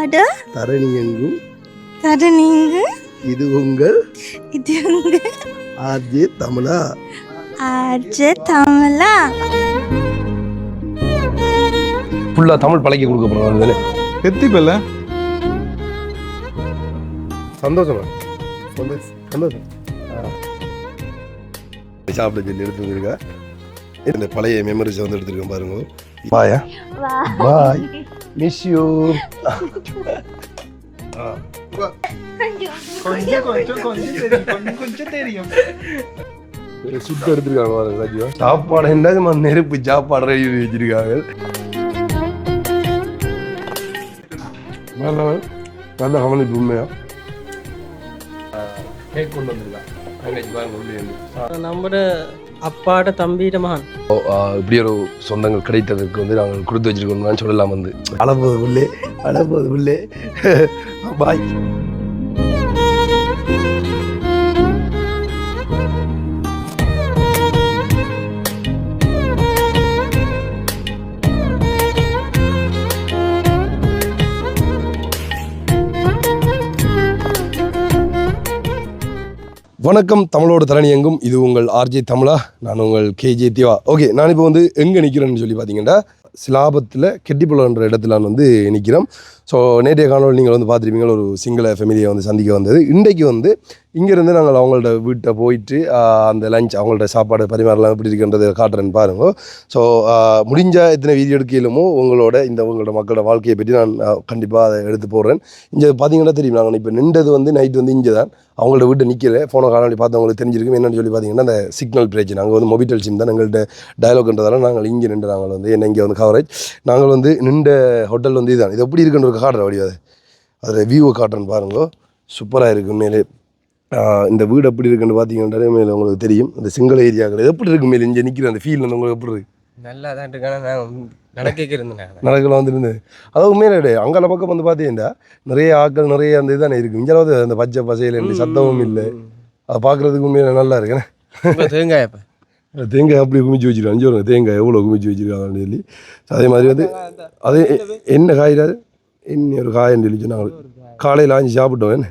அப்பாடு தரணி எங்கும் தரணிங்கு இது உங்கள் இது உங்கள் ஆர்ஜே தமிழா. ஆர்ஜே தமிழா. ஃபுல்லாக தமிழ் பழக்கி கொடுக்க போகிறோம். எத்திப்பல்ல சந்தோஷமா சந்தோஷம் சாப்பிட சொல்லி எடுத்து வந்துருக்கா. இந்த பழைய மெமரிஸை வந்து எடுத்துருக்கேன் பாருங்க. பாயா பாய், மிஸ் யூ. கொஞ்சம் தெரியும். சுட்டு எடுத்துருக்காங்க பாருங்க. சாப்பாடு என்ன நெருப்பு சாப்பாடு ரெடி வச்சிருக்காங்க. நல்ல கவனிப்பு உண்மையா கேக் கொண்டு வந்திருக்காங்க. நம்மட அப்பாட தம்பிட மகன் இப்படி ஒரு சொந்தங்கள் கிடைத்ததற்கு வந்து நாங்கள் கொடுத்து வச்சிருக்கோம்னு சொல்லலாம். வந்து அளப்போது உள்ளே பாய். வணக்கம், தமிழோட தரணி எங்கும். இது உங்கள் ஆர்ஜே தமிழா. நான் உங்கள் கேஜே தேவா. ஓகே, நான் இப்போ வந்து எங்கே நிற்கிறேன்னு சொல்லி பார்த்தீங்கன்னா சிலாபத்தில் கெட்டிப்புலன்ற இடத்துல நான் வந்து நிற்கிறோம். ஸோ நேற்றைய காணொலி நீங்கள் வந்து பார்த்துருப்பீங்க, ஒரு சிங்கள ஃபேமிலியை வந்து சந்திக்க வந்தது. இன்றைக்கு வந்து இங்கேருந்து நாங்கள் அவங்களோட வீட்டை போயிட்டு அந்த லஞ்ச் அவங்கள்ட்ட சாப்பாடு பரிமாறலாம் எப்படி இருக்குன்றதை காட்டுறேன்னு பாருங்க. ஸோ முடிஞ்ச எத்தனை வீடியோ எடுக்கலுமோ உங்களோட மக்களோட வாழ்க்கையை பற்றி நான் கண்டிப்பாக அதை எடுத்து போடுறேன். இங்கே பார்த்தீங்கன்னா தெரியும், நாங்கள் இப்போ நின்றது வந்து நைட் வந்து இங்கே தான் அவங்கள்ட்ட வீட்டை நிற்கிறேன். ஃபோனை காணொலி பார்த்தவங்களுக்கு தெரிஞ்சிருக்கும். என்னென்னு சொல்லி பார்த்தீங்கன்னா அந்த சிக்னல் பிரச்சனை. நாங்கள் வந்து மொபிட்டல் சிம் தான் எங்கள்கிட்ட டயலாக்ன்றதால நாங்கள் இங்கே நின்று நாங்கள் வந்து என்ன இங்கே வந்து கவரேஜ் நாங்கள் வந்து நின்ற ஹோட்டல் வந்து இதுதான். இது எப்படி இருக்குன்ற காட்டுற வழியாது அதில் வியூவை காட்டுறேன்னு பாருங்க. சூப்பராக இருக்குது மேலே. இந்த வீடு எப்படி இருக்குன்னு பார்த்தீங்கன்னா மேலே உங்களுக்கு தெரியும். இந்த சிங்கள ஏரியாக்கள் எப்படி இருக்கு மேலே இங்கே நிற்கிற அந்த ஃபீல் வந்து உங்களுக்கு எப்படி இருக்குது? நல்லா தான் இருக்கு. நடக்கலாம் வந்துருந்து அதாவது உண்மையிலே அங்கே பக்கம் வந்து பார்த்தீங்கன்னா நிறைய ஆக்கள் நிறைய அந்த இதுதானே இருக்குது. இங்கே அந்த பச்சை பசையில் எந்த சத்தமும் இல்லை. அதை பார்க்குறதுக்கு உண்மையில நல்லா இருக்குண்ணே. தேங்காய் அப்படி குமிச்சு வச்சுருக்காங்க. அஞ்சு வருங்க தேங்காய் எவ்வளோ குமிச்சு வச்சுருக்காங்கன்னு சொல்லி. அதே மாதிரி வந்து அது என்ன காய்டாது இன்னொரு காயன்னு சொல்லி சொன்னாங்க. காலையில் ஆஞ்சி சாப்பிட்டோம் என்ன.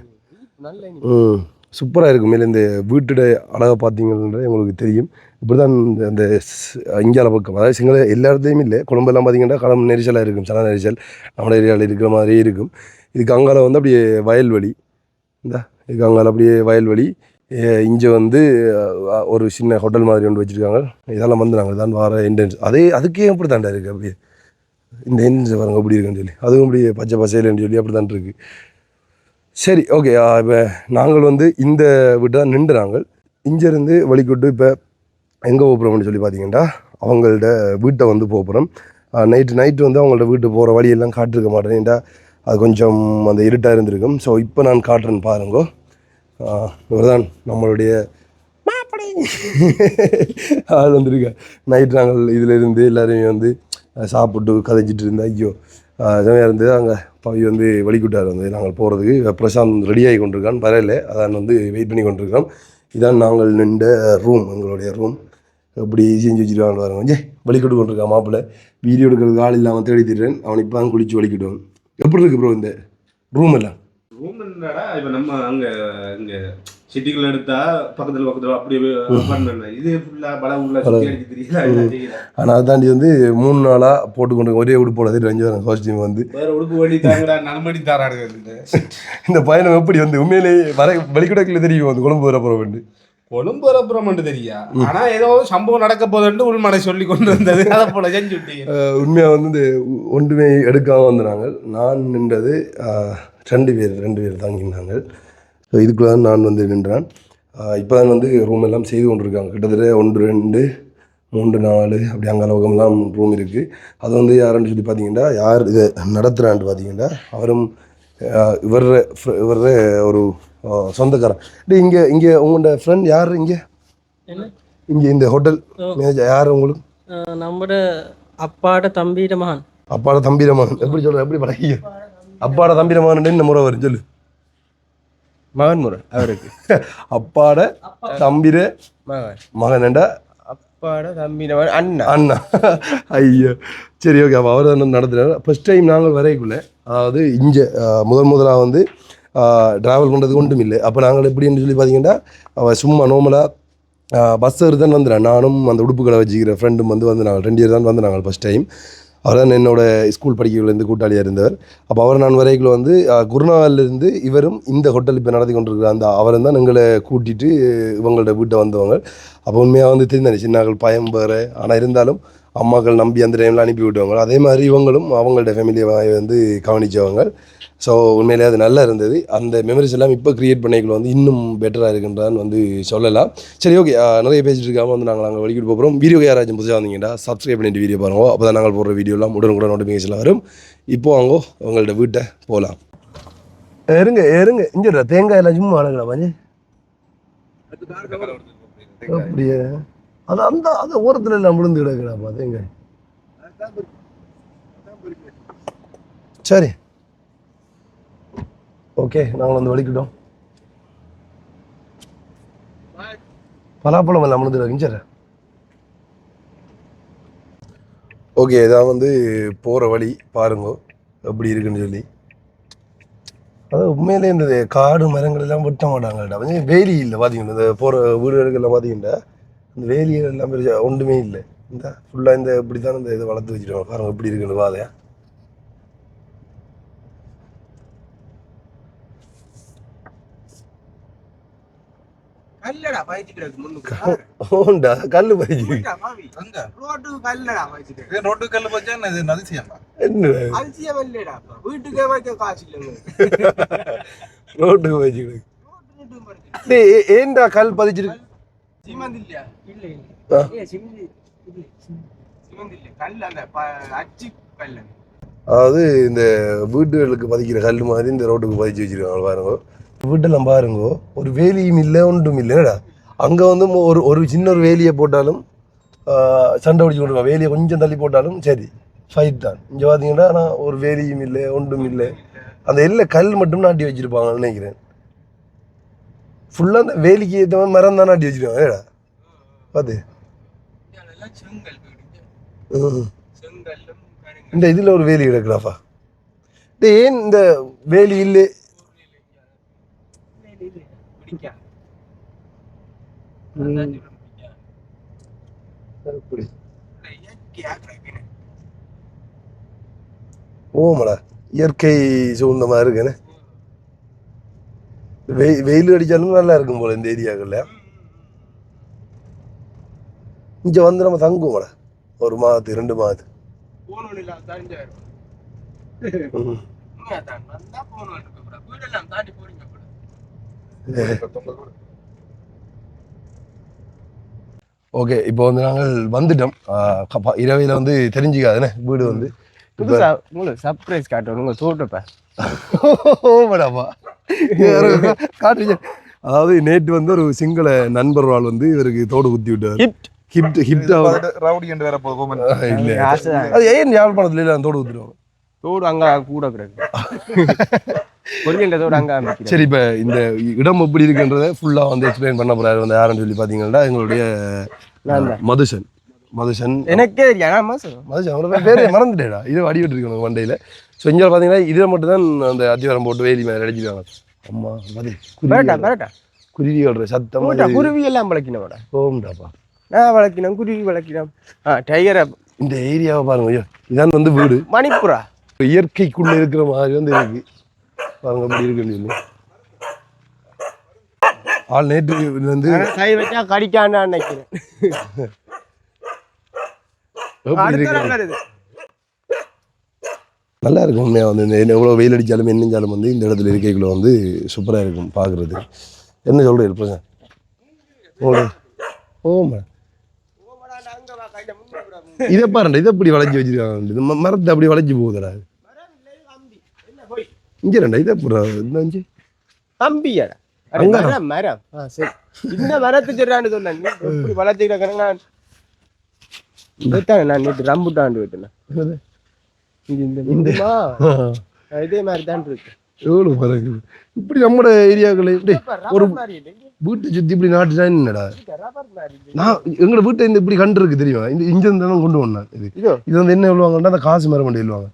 சூப்பராக இருக்கும். மேலே இந்த வீட்டோட அழகை பார்த்தீங்கன்றது உங்களுக்கு தெரியும். இப்படி தான் அந்த இந்தியால பக்கம், அதாவது சிங்கள எல்லா இடத்துலையும் இல்லை, குழம்பெல்லாம் பார்த்தீங்கன்னா களம் நெரிசலாக இருக்கும். சன நெரிசல் நம்ம ஏரியாவில் இருக்கிற மாதிரியே இருக்கும். இதுக்கு அங்கால வந்து அப்படியே வயல்வெளி. இதுக்கு அங்கால அப்படியே வயல்வெளி. இங்கே வந்து ஒரு சின்ன ஹோட்டல் மாதிரி ஒன்று வச்சுருக்காங்க. இதெல்லாம் வந்து நாங்கள் தான் வர என்ட்ரன்ஸ். அதுக்கே அப்படி தாண்டா இருக்குது. அப்படியே இந்த என்ட்ரன்ஸ் பாருங்க அப்படி இருக்குன்னு சொல்லி, அதுவும் அப்படியே பச்சை பசையிலன்னு சொல்லி அப்படி தான் இருக்குது. சரி, ஓகே. இப்போ நாங்கள் வந்து இந்த வீட்டை தான் நின்று நாங்கள் இங்கேருந்து வழிகொட்டு இப்போ எங்கே போகிறோம்னு சொல்லி பார்த்தீங்கன்னா அவங்கள்ட வீட்டை வந்து போகிறோம். நைட்டு வந்து அவங்கள்ட்ட வீட்டு போகிற வழியெல்லாம் காட்டிருக்க மாட்டேன். ஏன்டா அது கொஞ்சம் அந்த இருட்டாக இருந்திருக்கும். ஸோ இப்போ நான் காட்டுறேன்னு பாருங்கோ. இவர் தான் நம்மளுடைய மாப்பிள்ளை ஆள் வந்திருக்கேன். நைட் நாங்கள் இதில் இருந்து எல்லாருமே வந்து சாப்பிட்டு கதைச்சிட்டு இருந்தேன். ஐயோ செமையாக இருந்தது. அங்கே பவி வந்து வழிகூட்டார் வந்து நாங்கள் போகிறதுக்கு. பிரசாந்த் ரெடியாகி கொண்டிருக்கான், வரல. அதான் வந்து வெயிட் பண்ணி கொண்டிருக்கிறோம். இதான் நாங்கள் நின்ற ரூம், எங்களுடைய ரூம். எப்படி செஞ்சு வச்சுருக்காங்க பாருங்க. கொஞ்சம் வழிகட்டு கொண்டிருக்கான் மாப்பிள்ளை. வீடியோ எடுக்கிறதுக்கு ஆள் இல்லாமல் தேடி திடுறேன். அவன் இப்போ தான் குளிச்சு வழிக்கிட்டுவான். எப்படி இருக்குது ப்ரோ இந்த ரூம் எல்லாம்? ரூம் என்னடா இப்போ நம்ம அங்கே இங்கே சிட்டிக்குள்ள எடுத்தா பக்கத்தில் அப்படியே இது ஃபுல்லாக பலம் உள்ள தெரியல. ஆனால் அதை தாண்டி வந்து 3 நாளாக போட்டுக்கொண்டு ஒரே உடுப்பு போல 2 வாரம் காஸ்டியூம் வந்து வேறு உடுப்பு வழி தாங்கடா நலமடி தாராடு. இந்த பயணம் எப்படி வந்து உண்மையிலேயே வழிகூடக்கில் தெரியும் வந்து கொழும்பு வரப்புறம் வந்து கொழும்பு வரப்புறம் தெரியா. ஆனா ஏதோ சம்பவம் நடக்க போதுன்னு உள்மனை சொல்லி கொண்டு வந்தது. அதை போல செஞ்சு விட்டீங்க. உண்மையாக வந்து இந்த ஒன்றுமே எடுக்காமல் வந்து நாங்கள் நான் நின்றது 2 பேர் தாங்கினாங்க. ஸோ இதுக்குள்ள தான் நான் வந்து நின்றான். இப்போ தான் வந்து ரூம் எல்லாம் செய்து கொண்டிருக்காங்க. கிட்டத்தட்ட 1 2 3 4 அப்படி அங்கே அளவுக்கெல்லாம் ரூம் இருக்குது. அது வந்து யாருன்னு சொல்லி பார்த்தீங்கன்னா யார் இதை நடத்துகிறான்ட்டு பார்த்தீங்கன்னா அவரும் இவர ஒரு சொந்தக்காரன். இங்கே உங்களோட ஃப்ரெண்ட் யார்? இங்கே இந்த ஹோட்டல் மேனேஜர் யார் உங்களுக்கு? நம்மட அப்பாட தம்பிட மகன். அப்பாட தம்பிட மகன் எப்படி சொல்ற? எப்படி பழகிய? அப்பாட தம்பிட மகன் என்ன முறை வரும் சொல்லு? மகன் முறை அவருக்கு. அப்பாட தம்பிர மகன்டா அப்பாட தம்பியிடமான் அண்ணா அண்ணா ஐயோ சரி ஓகே அப்போ அவர் தான் நடத்துகிறார். ஃபஸ்ட் டைம் நாங்கள் வரைக்குள்ள அதாவது இங்கே முதலாக வந்து ட்ராவல் பண்ணுறதுக்கு ஒன்றும் இல்லை. அப்போ நாங்கள் எப்படின்னு சொல்லி பார்த்தீங்கன்னா அவள் சும்மா நார்மலாக பஸ் ஏறி தான் வந்துடுறேன். நானும் அந்த உடுப்பு கடை வச்சுக்கிற ஃப்ரெண்டும் வந்து நாங்கள் 2 இயர் தான் வந்து நாங்கள் ஃபஸ்ட் டைம். அவர் தான் என்னோட ஸ்கூல் படிக்கிறதுலேருந்து கூட்டாளியாக இருந்தவர். அப்போ அவர் நான் வரைக்குள்ள வந்து குருநாகல்லேருந்து இவரும் இந்த ஹோட்டல் இப்போ நடத்தி கொண்டிருக்கிற அந்த அவரும் தான் எங்களை கூட்டிகிட்டு இவங்களோட வீட்டை வந்தவங்க. அப்போ உண்மையாக வந்து தெரிந்தாரு சின்னாக்கள் பயம் வேறு, ஆனால் இருந்தாலும் அம்மாக்கள் நம்பி அந்த டைமில் அனுப்பி விட்டுவாங்க. அதே மாதிரி இவங்களும் அவங்களோட ஃபேமிலியை வந்து கவனித்தவங்க. ஸோ உண்மையிலே அது நல்லா இருந்தது. அந்த மெமரிஸ் எல்லாம் இப்போ க்ரியேட் பண்ணிக்கல வந்து இன்னும் பெட்டராக இருக்குன்றான்னு வந்து சொல்லலாம். சரி ஓகே நிறைய பேசிட்டு இருக்காமல் வந்து நாங்கள் வெளிக்கிட்டு போகிறோம். வீடியோ யாராச்சும் புதுசாக வந்தீங்கன்னா சப்ஸ்கிரைப் பண்ணிட்டு வீடியோ பாருங்க. அப்போ தான் நாங்கள் போடுற வீடியோலாம் உடனுக்குடன் நோட்டிஃபிகேஷன் வரும். இப்போ வாங்கோ உங்கள்ட்ட வீட்டை போகலாம். இருங்க இங்கே தேங்காய் எல்லாம் சும்மா அழகா பாஞ்சு அப்படியே அது அந்த ஓரத்தில் எல்லாம் விழுந்து கிடக்குறாப்பா தேங்காய். சரி ஓகே நாங்கள் வந்து வலிக்கிட்டோம். பலாப்பழம் எல்லாம் விழுந்து கிடக்குங்க. சரி ஓகே இதான் வந்து போகிற வழி பாருங்க எப்படி இருக்குன்னு சொல்லி. அதாவது உண்மையிலே இந்த காடு மரங்கள் எல்லாம் வெட்ட மாட்டாங்கடா. கொஞ்சம் வேலி இல்லை பார்த்தீங்கன்னா இந்த போகிற வீடுகளுக்கெல்லாம் பார்த்தீங்கன்னா இந்த வேலிகள் எல்லாம் பெரிய ஒன்றுமே இல்லை. இந்த ஃபுல்லாக இந்த இப்படி தான் இந்த இதை வளர்த்து வச்சுருவாங்க. பாருங்க எப்படி இருக்குன்னு வாதையா. கல்லடா பாய்ச்சிட்டு ஓண்டா கல்லு பாய்ச்சி ரோட்டு கல்லு பச்சா இது அதிசயமா என்ன அதிசயம் இல்லடா வீட்டுக்கே வைக்க காசு இல்ல ரோட்டுக்கு பாய்ச்சி ஏன்டா கல் பதிச்சிருக்கு சிமெண்ட் இல்லையா இல்ல சிமெண்ட் இல்ல கல் அந்த அச்சு கல். அதாவது இந்த வீடுகளுக்கு பதிக்கிற கல் மாதிரி இந்த ரோட்டுக்கு பதிச்சு வச்சிருக்காங்க பாருங்க. வீட்டெல்லாம் பாருங்க ஒரு வேலியும் இல்லை ஒன்றும் இல்லைடா. அங்கே வந்து ஒரு சின்ன ஒரு வேலியை போட்டாலும் சண்டை பிடிச்சி கொண்டு வேலியை கொஞ்சம் தள்ளி போட்டாலும் சரி ஃபைட் தான். இங்கே பார்த்தீங்கன்னா ஆனால் ஒரு வேலியும் இல்லை ஒன்றும் இல்லை. அந்த எல்லை கல் மட்டும் நாட்டி வச்சுருப்பாங்கன்னு நினைக்கிறேன். ஃபுல்லாக அந்த வேலிக்கு ஏற்ற மாதிரி மரம் தான் நாட்டி வச்சுருக்காங்க ஏடா பார்த்து. இந்த இதில் ஒரு வேலி கிடக்குறாப்பா. ஏன் இந்த வேலி இல்லை ஓமடா இயற்கை சூழ்ந்த மாதிரி இருக்குன்னு. வெயில் அடிச்சாலும் நல்லா இருக்கும் போல இந்த ஏரியாக்கள்ல. இங்க வந்து நம்ம தங்குவோம்டா ஒரு மாதத்து 2 மாதத்து. ஓகே இப்போ வந்து நாங்கள் வந்துட்டோம். இரவையில் வந்து தெரிஞ்சுக்காதுண்ணே வீடு வந்து உங்களுக்கு சர்ப்ரைஸ் காட்டுவோம் உங்கள் தோட்டப்பா. ஓமடாப்பா காட்டுறீங்க. அதாவது நேற்று வந்து ஒரு சிங்கள நண்பர் வாழ் வந்து இவருக்கு தோடு குத்தி விட்டார். ஹிட் ரவுடி என்று வேற போகும் இல்லை அது ஏன் யாழ்ப்பாணத்துல இல்லை தோடு குத்திடுவாங்க. தோடு அங்கே கூட கிடக்கு கொஞ்சம் தோடு அங்கே. சரி இப்போ இந்த இடம் எப்படி இருக்குன்றதை ஃபுல்லாக வந்து எக்ஸ்பிளைன் பண்ண போறாரு வந்து யாருன்னு சொல்லி பார்த்தீங்கன்னா எங்களுடைய மதுசன். எனக்கே மதுசன் அவரோட பேர் மறந்துட்டேடா. இது அடிவிட்டு இருக்கணும் வண்டையில். ஸோ இங்கே பார்த்தீங்கன்னா இதில் மட்டும்தான் அந்த அத்திவாரம் போட்டு வேலி மேலே அடிச்சிருக்காங்க. அம்மா குருவி வளர்ற சத்தம் குருவி எல்லாம் வளர்க்கணும் ஓம்டாப்பா. நான் வளர்க்கணும் குருவி வளர்க்கணும். டைகரை இந்த ஏரியாவை பாருங்க ஐயோ இதான் வந்து வீடு மணிப்புரா இயற்கைக்குள்ள இருக்கிற மாதிரி வந்து இருக்கு பாருங்க அப்படி இருக்குன்னு சொல்லி. ஆள் நேற்று வந்து கை வச்சா கடிக்கான்னு நினைக்கிறேன். நல்லா இருக்கும் உண்மையாக வந்து எவ்வளோ வெயில் அடித்தாலும் என்னஞ்சாலும் வந்து இந்த இடத்துல இருக்கைக்குள்ள வந்து சூப்பராக இருக்கும் பார்க்குறது. என்ன சொல்கிற இருப்பாங்க ஓமா இதை பாருண்டா இதை அப்படி வளைஞ்சி வச்சிருக்காங்க. மரத்தை அப்படி வளைஞ்சி போகுதுடா இங்கே ரெண்டா இதை போடுறாங்க கம்பியாடா மரம். சரி இந்த மரத்தை சொல்றான்னு சொன்னேன் எப்படி வளர்த்துக்கிறேன். நான் நேற்று ரம்புட்டாண்டு விட்டுனேன். இதே மாதிரி தான் இருக்கு. எவ்வளோ பறக்குது இப்படி நம்மட ஏரியாக்களே இப்படி ஒரு வீட்டை சுற்றி இப்படி நாட்டுனா என்னடா நான் எங்களோட வீட்டை இந்த இப்படி கண்டு இருக்கு தெரியுமா இந்த இஞ்சின் தானே கொண்டு வந்தேன் இது வந்து என்ன சொல்லுவாங்கன்னா அந்த காசு மரம் பண்ணி சொல்லுவாங்க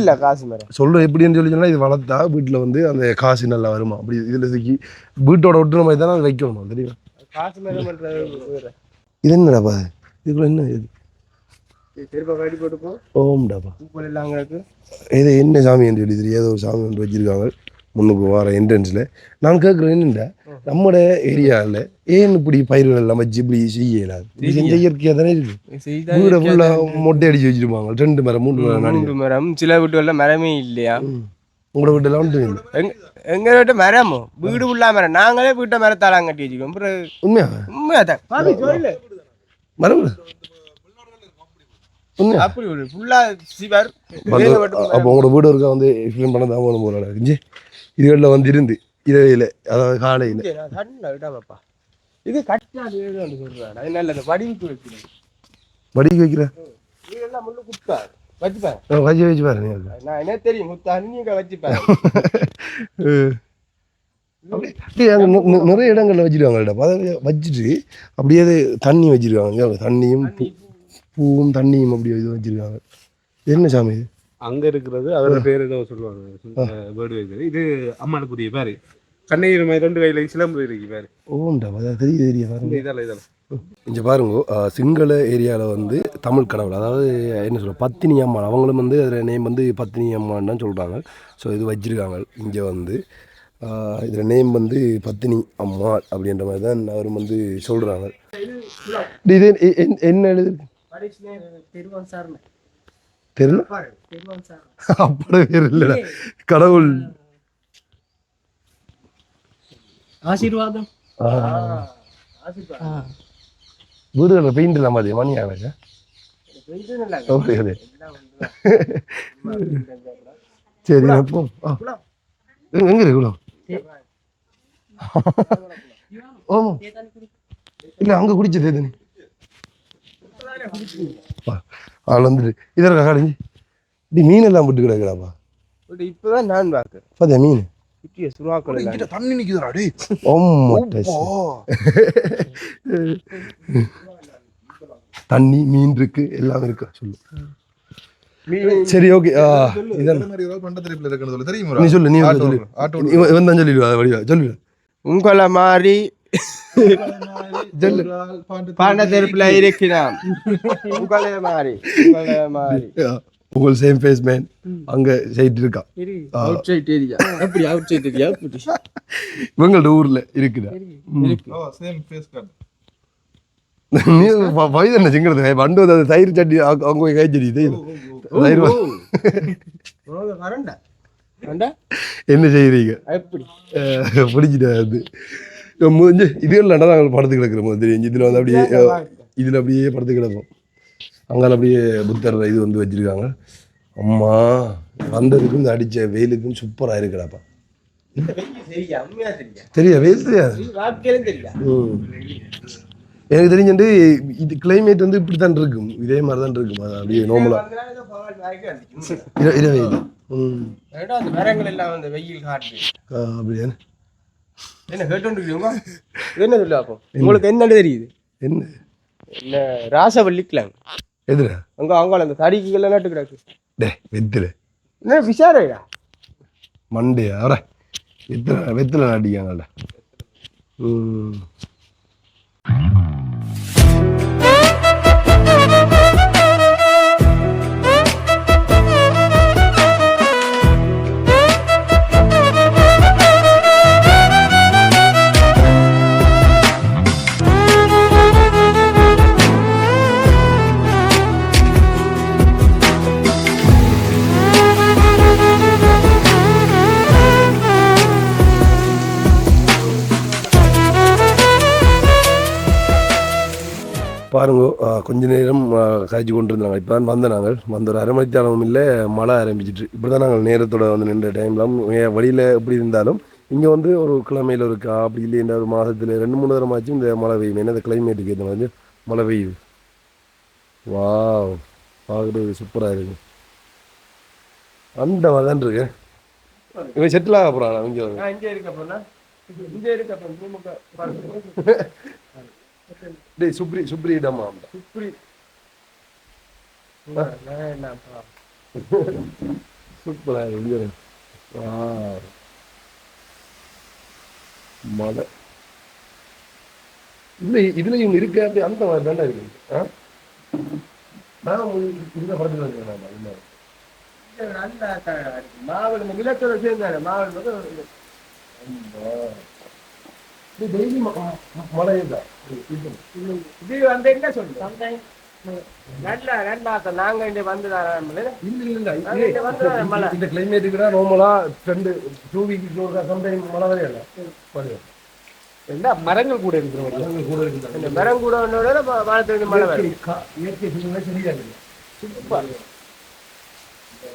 இல்ல காசு மரம் சொல்ற எப்படின்னு சொல்லி சொன்னா இது வளர்த்தா வீட்டில் வந்து அந்த காசு நல்லா வருமா அப்படி இதில் தூக்கி வீட்டோட ஒட்டுற மாதிரி தானே வைக்கணும் தெரியுமா காசு மரம் பண்றது இது என்னடாப்பா இதுக்குள்ள என்ன இது திருப்ப கட்டி போட்டுப்போம் ஓம்டாப்பா பூக்கள் எல்லாம் அங்கே இருக்கு இது என்ன சாமி என்று சொல்லி தெரியும் ஏதோ ஒரு சாமி ஒன்று வச்சிருக்காங்க முன்னுக்கு வர என்ட்ரன்ஸில் நான் கேட்குறேன் என்னண்டா நம்மட ஏரியாவில் ஏன் இப்படி பயிர்கள் எல்லாம் வச்சு இப்படி செய்யலாது இது செஞ்ச இயற்கையாக தானே இருக்கு வீடை ஃபுல்லாக மொட்டை அடிச்சு வச்சிருப்பாங்க 2 மரம் 3 மரம் 3 மரம் சில வீட்டுகளில் மரமே இல்லையா உங்களோட வீட்டெல்லாம் ஒன்றும் இல்லை எங்க வீட்டு மரமோ வீடு ஃபுல்லா மரம் நாங்களே வீட்டை மரத்தாலாம் கட்டி வச்சுக்கோம் உண்மையா உண்மையாதான் சொல்லு மரம் அப்படி ஒரு ஃபுல்லா சிவர் அப்போ உங்களோட வீடு இருக்கா வந்து எக்ஸ்பிளைன் பண்ண தான் போகணும் போல இருக்கு இதுகளில் வந்து இருந்து இரவையில் அதாவது காலையில் விடாமப்பா இது கட்டாது சொல்றாரு அதனால அந்த வடிவுக்கு வைக்கிறேன் வடிக்கு வைக்கிற இதெல்லாம் முள்ளு குத்தாரு வச்சுப்பேன் வச்சு பாரு நீங்கள் நான் என்ன தெரியும் குத்தாரு நீங்க வச்சுப்பேன் அப்படியே அங்கே நிறைய இடங்களில் வச்சுருவாங்கடா அதை வச்சுட்டு அப்படியே தண்ணி வச்சுருக்காங்க தண்ணியும் பூவும் தண்ணியும் அப்படியே இது வச்சுருக்காங்க என்ன சாமி இது அங்கே இருக்கிறது அதோட பேர் ஏதோ சொல்லுவாங்க பேர்டு வைக்கிறது இது அம்மாளுக்குரிய பேர் கண்ணீர் மாதிரி 2 கையில் சிலம்பு இருக்கு பேர் ஓண்டா தெரிய பாருங்க இதெல்லாம் இங்கே பாருங்க சிங்கள ஏரியாவில் வந்து தமிழ் கடவுள் அதாவது என்ன சொல்ல பத்தினி அம்மாள் அவங்களும் வந்து அதில் நேம் வந்து பத்தினி அம்மான்னு தான் சொல்கிறாங்க ஸோ இது வச்சுருக்காங்க இங்கே வந்து இதில் நேம் வந்து பத்தினி அம்மாள் அப்படின்ற மாதிரி தான் அவரும் வந்து சொல்கிறாங்க இது என்ன எழுது தெரியல அப்பட பேர் இல்லைடா கடவுள் ஆசீர்வாதம் வீடுகளில் பெயிண்ட் இல்லாம அது மணி ஆகல சரி அப்போ எங்க இருக்கு ஓமோ இல்லை அங்கே குடிச்சது எதுன்னு ஆள் வந்துட்டு இதற்கு காலைஞ்சி இப்படி மீன் எல்லாம் போட்டு கிடக்குறாப்பா இப்பதான் நான் பார்க்கிறேன் பார்த்தா மீன் தண்ணி நிக்குதுடா தண்ணி மீன் இருக்கு எல்லாம் இருக்கு சொல்லு சரி ஓகே நீ சொல்லு நீ இவன் தான் சொல்லிடுவா வடிவா சொல்லுவா உங்களை மாதிரி பாண்ட தெருப்புல இருக்கிறான் உங்களே மாதிரி உங்கள் சேம் ஃபேஸ் மேன் அங்க சைட் இருக்கா அவுட் சைட் ஏரியா அப்படி அவுட் சைட் ஏரியா அப்படி இவங்களோட ஊர்ல இருக்குதா சேம் ஃபேஸ் கார்டு நீ வயது சிங்கிறது பண்டு அது தயிர் சட்டி அவங்க போய் காய்ச்சடி தயிர் என்ன செய்யறீங்க பிடிச்சிட்டா அது முடிஞ்சு இதுகள் நாங்கள் படத்து கிடக்குற போது தெரியும் இதில் வந்து அப்படியே இதில் அப்படியே படத்து கிடப்போம் அங்கால அப்படியே புத்தர் இது வந்து வச்சிருக்காங்க அம்மா வந்ததுக்கும் இந்த அடித்த வெயிலுக்கும் சூப்பராக இருக்குடாப்பா தெரியா வெயில் தெரியாது எனக்கு தெரிஞ்சுட்டு இது கிளைமேட் வந்து இப்படி தான் இருக்கும் இதே மாதிரி தான் இருக்கும் அது அப்படியே நார்மலாக இரவையில் அப்படியே என்ன கேட்டு என்ன சொல்லு அப்போ உங்களுக்கு என்ன தெரியுது என்ன என்ன ராசவல்லிக்கலாம் எதுல அங்க அவங்க அந்த தடிக்குள்ள நட்டு கிடக்கு டே வெத்தில என்ன விசாரைடா மண்டையா வர வெத்தில நாட்டிக்காங்கடா பாருங்க கொஞ்ச நேரம் காய்ச்சி கொண்டு இருந்தாங்க இப்போ தான் வந்த நாங்கள் வந்த ஒரு அரை மணித்தாலும் இல்லை மழை ஆரம்பிச்சிட்டு இப்படி தான் நாங்கள் நேரத்தோட வந்து நின்ற டைம்லாம் வழியில் எப்படி இருந்தாலும் இங்கே வந்து ஒரு கிழமையில் இருக்கா அப்படி இல்லை இந்த ஒரு மாதத்தில் 2-3 தரமாச்சும் இந்த மழை பெய்யும் ஏன்னா இந்த கிளைமேட்டுக்கு ஏற்ற மாதிரி மழை பெய்யுது வா பார்க்குறது சூப்பராக இருக்கு அந்த மாதிரி தான் இருக்கு இவன் செட்டில் ஆக போகிறான் இங்கே நான் இங்கே இருக்க போனா இங்கே இருக்க போன திமுக டேய் சுப்ரி இடமா சுப்ரி என்னப்பா சூப்பராக இங்கே மழை இல்லை இதுலையும் இருக்கு அப்படி அந்த மாதிரி தாண்டா இருக்கு நான் இந்த படத்தில் இருக்கேன் மாவட்டம் இலக்கோட சேர்ந்தாரு மாவட்டம் டெய்லி மழை தான் இது வந்து என்ன சொல்லுங்க நல்லா நாங்க இங்க வந்து இந்த கிளைமேட்டுக்கு தான் நார்மலா 2 வீக்ஸ் சம்டைம் மழை வரையல என்ன மரங்கள் கூட இருக்கிற மரம் கூட வானத்துல மழை வரும் இயற்கை சரியா இருக்கு சூப்பர்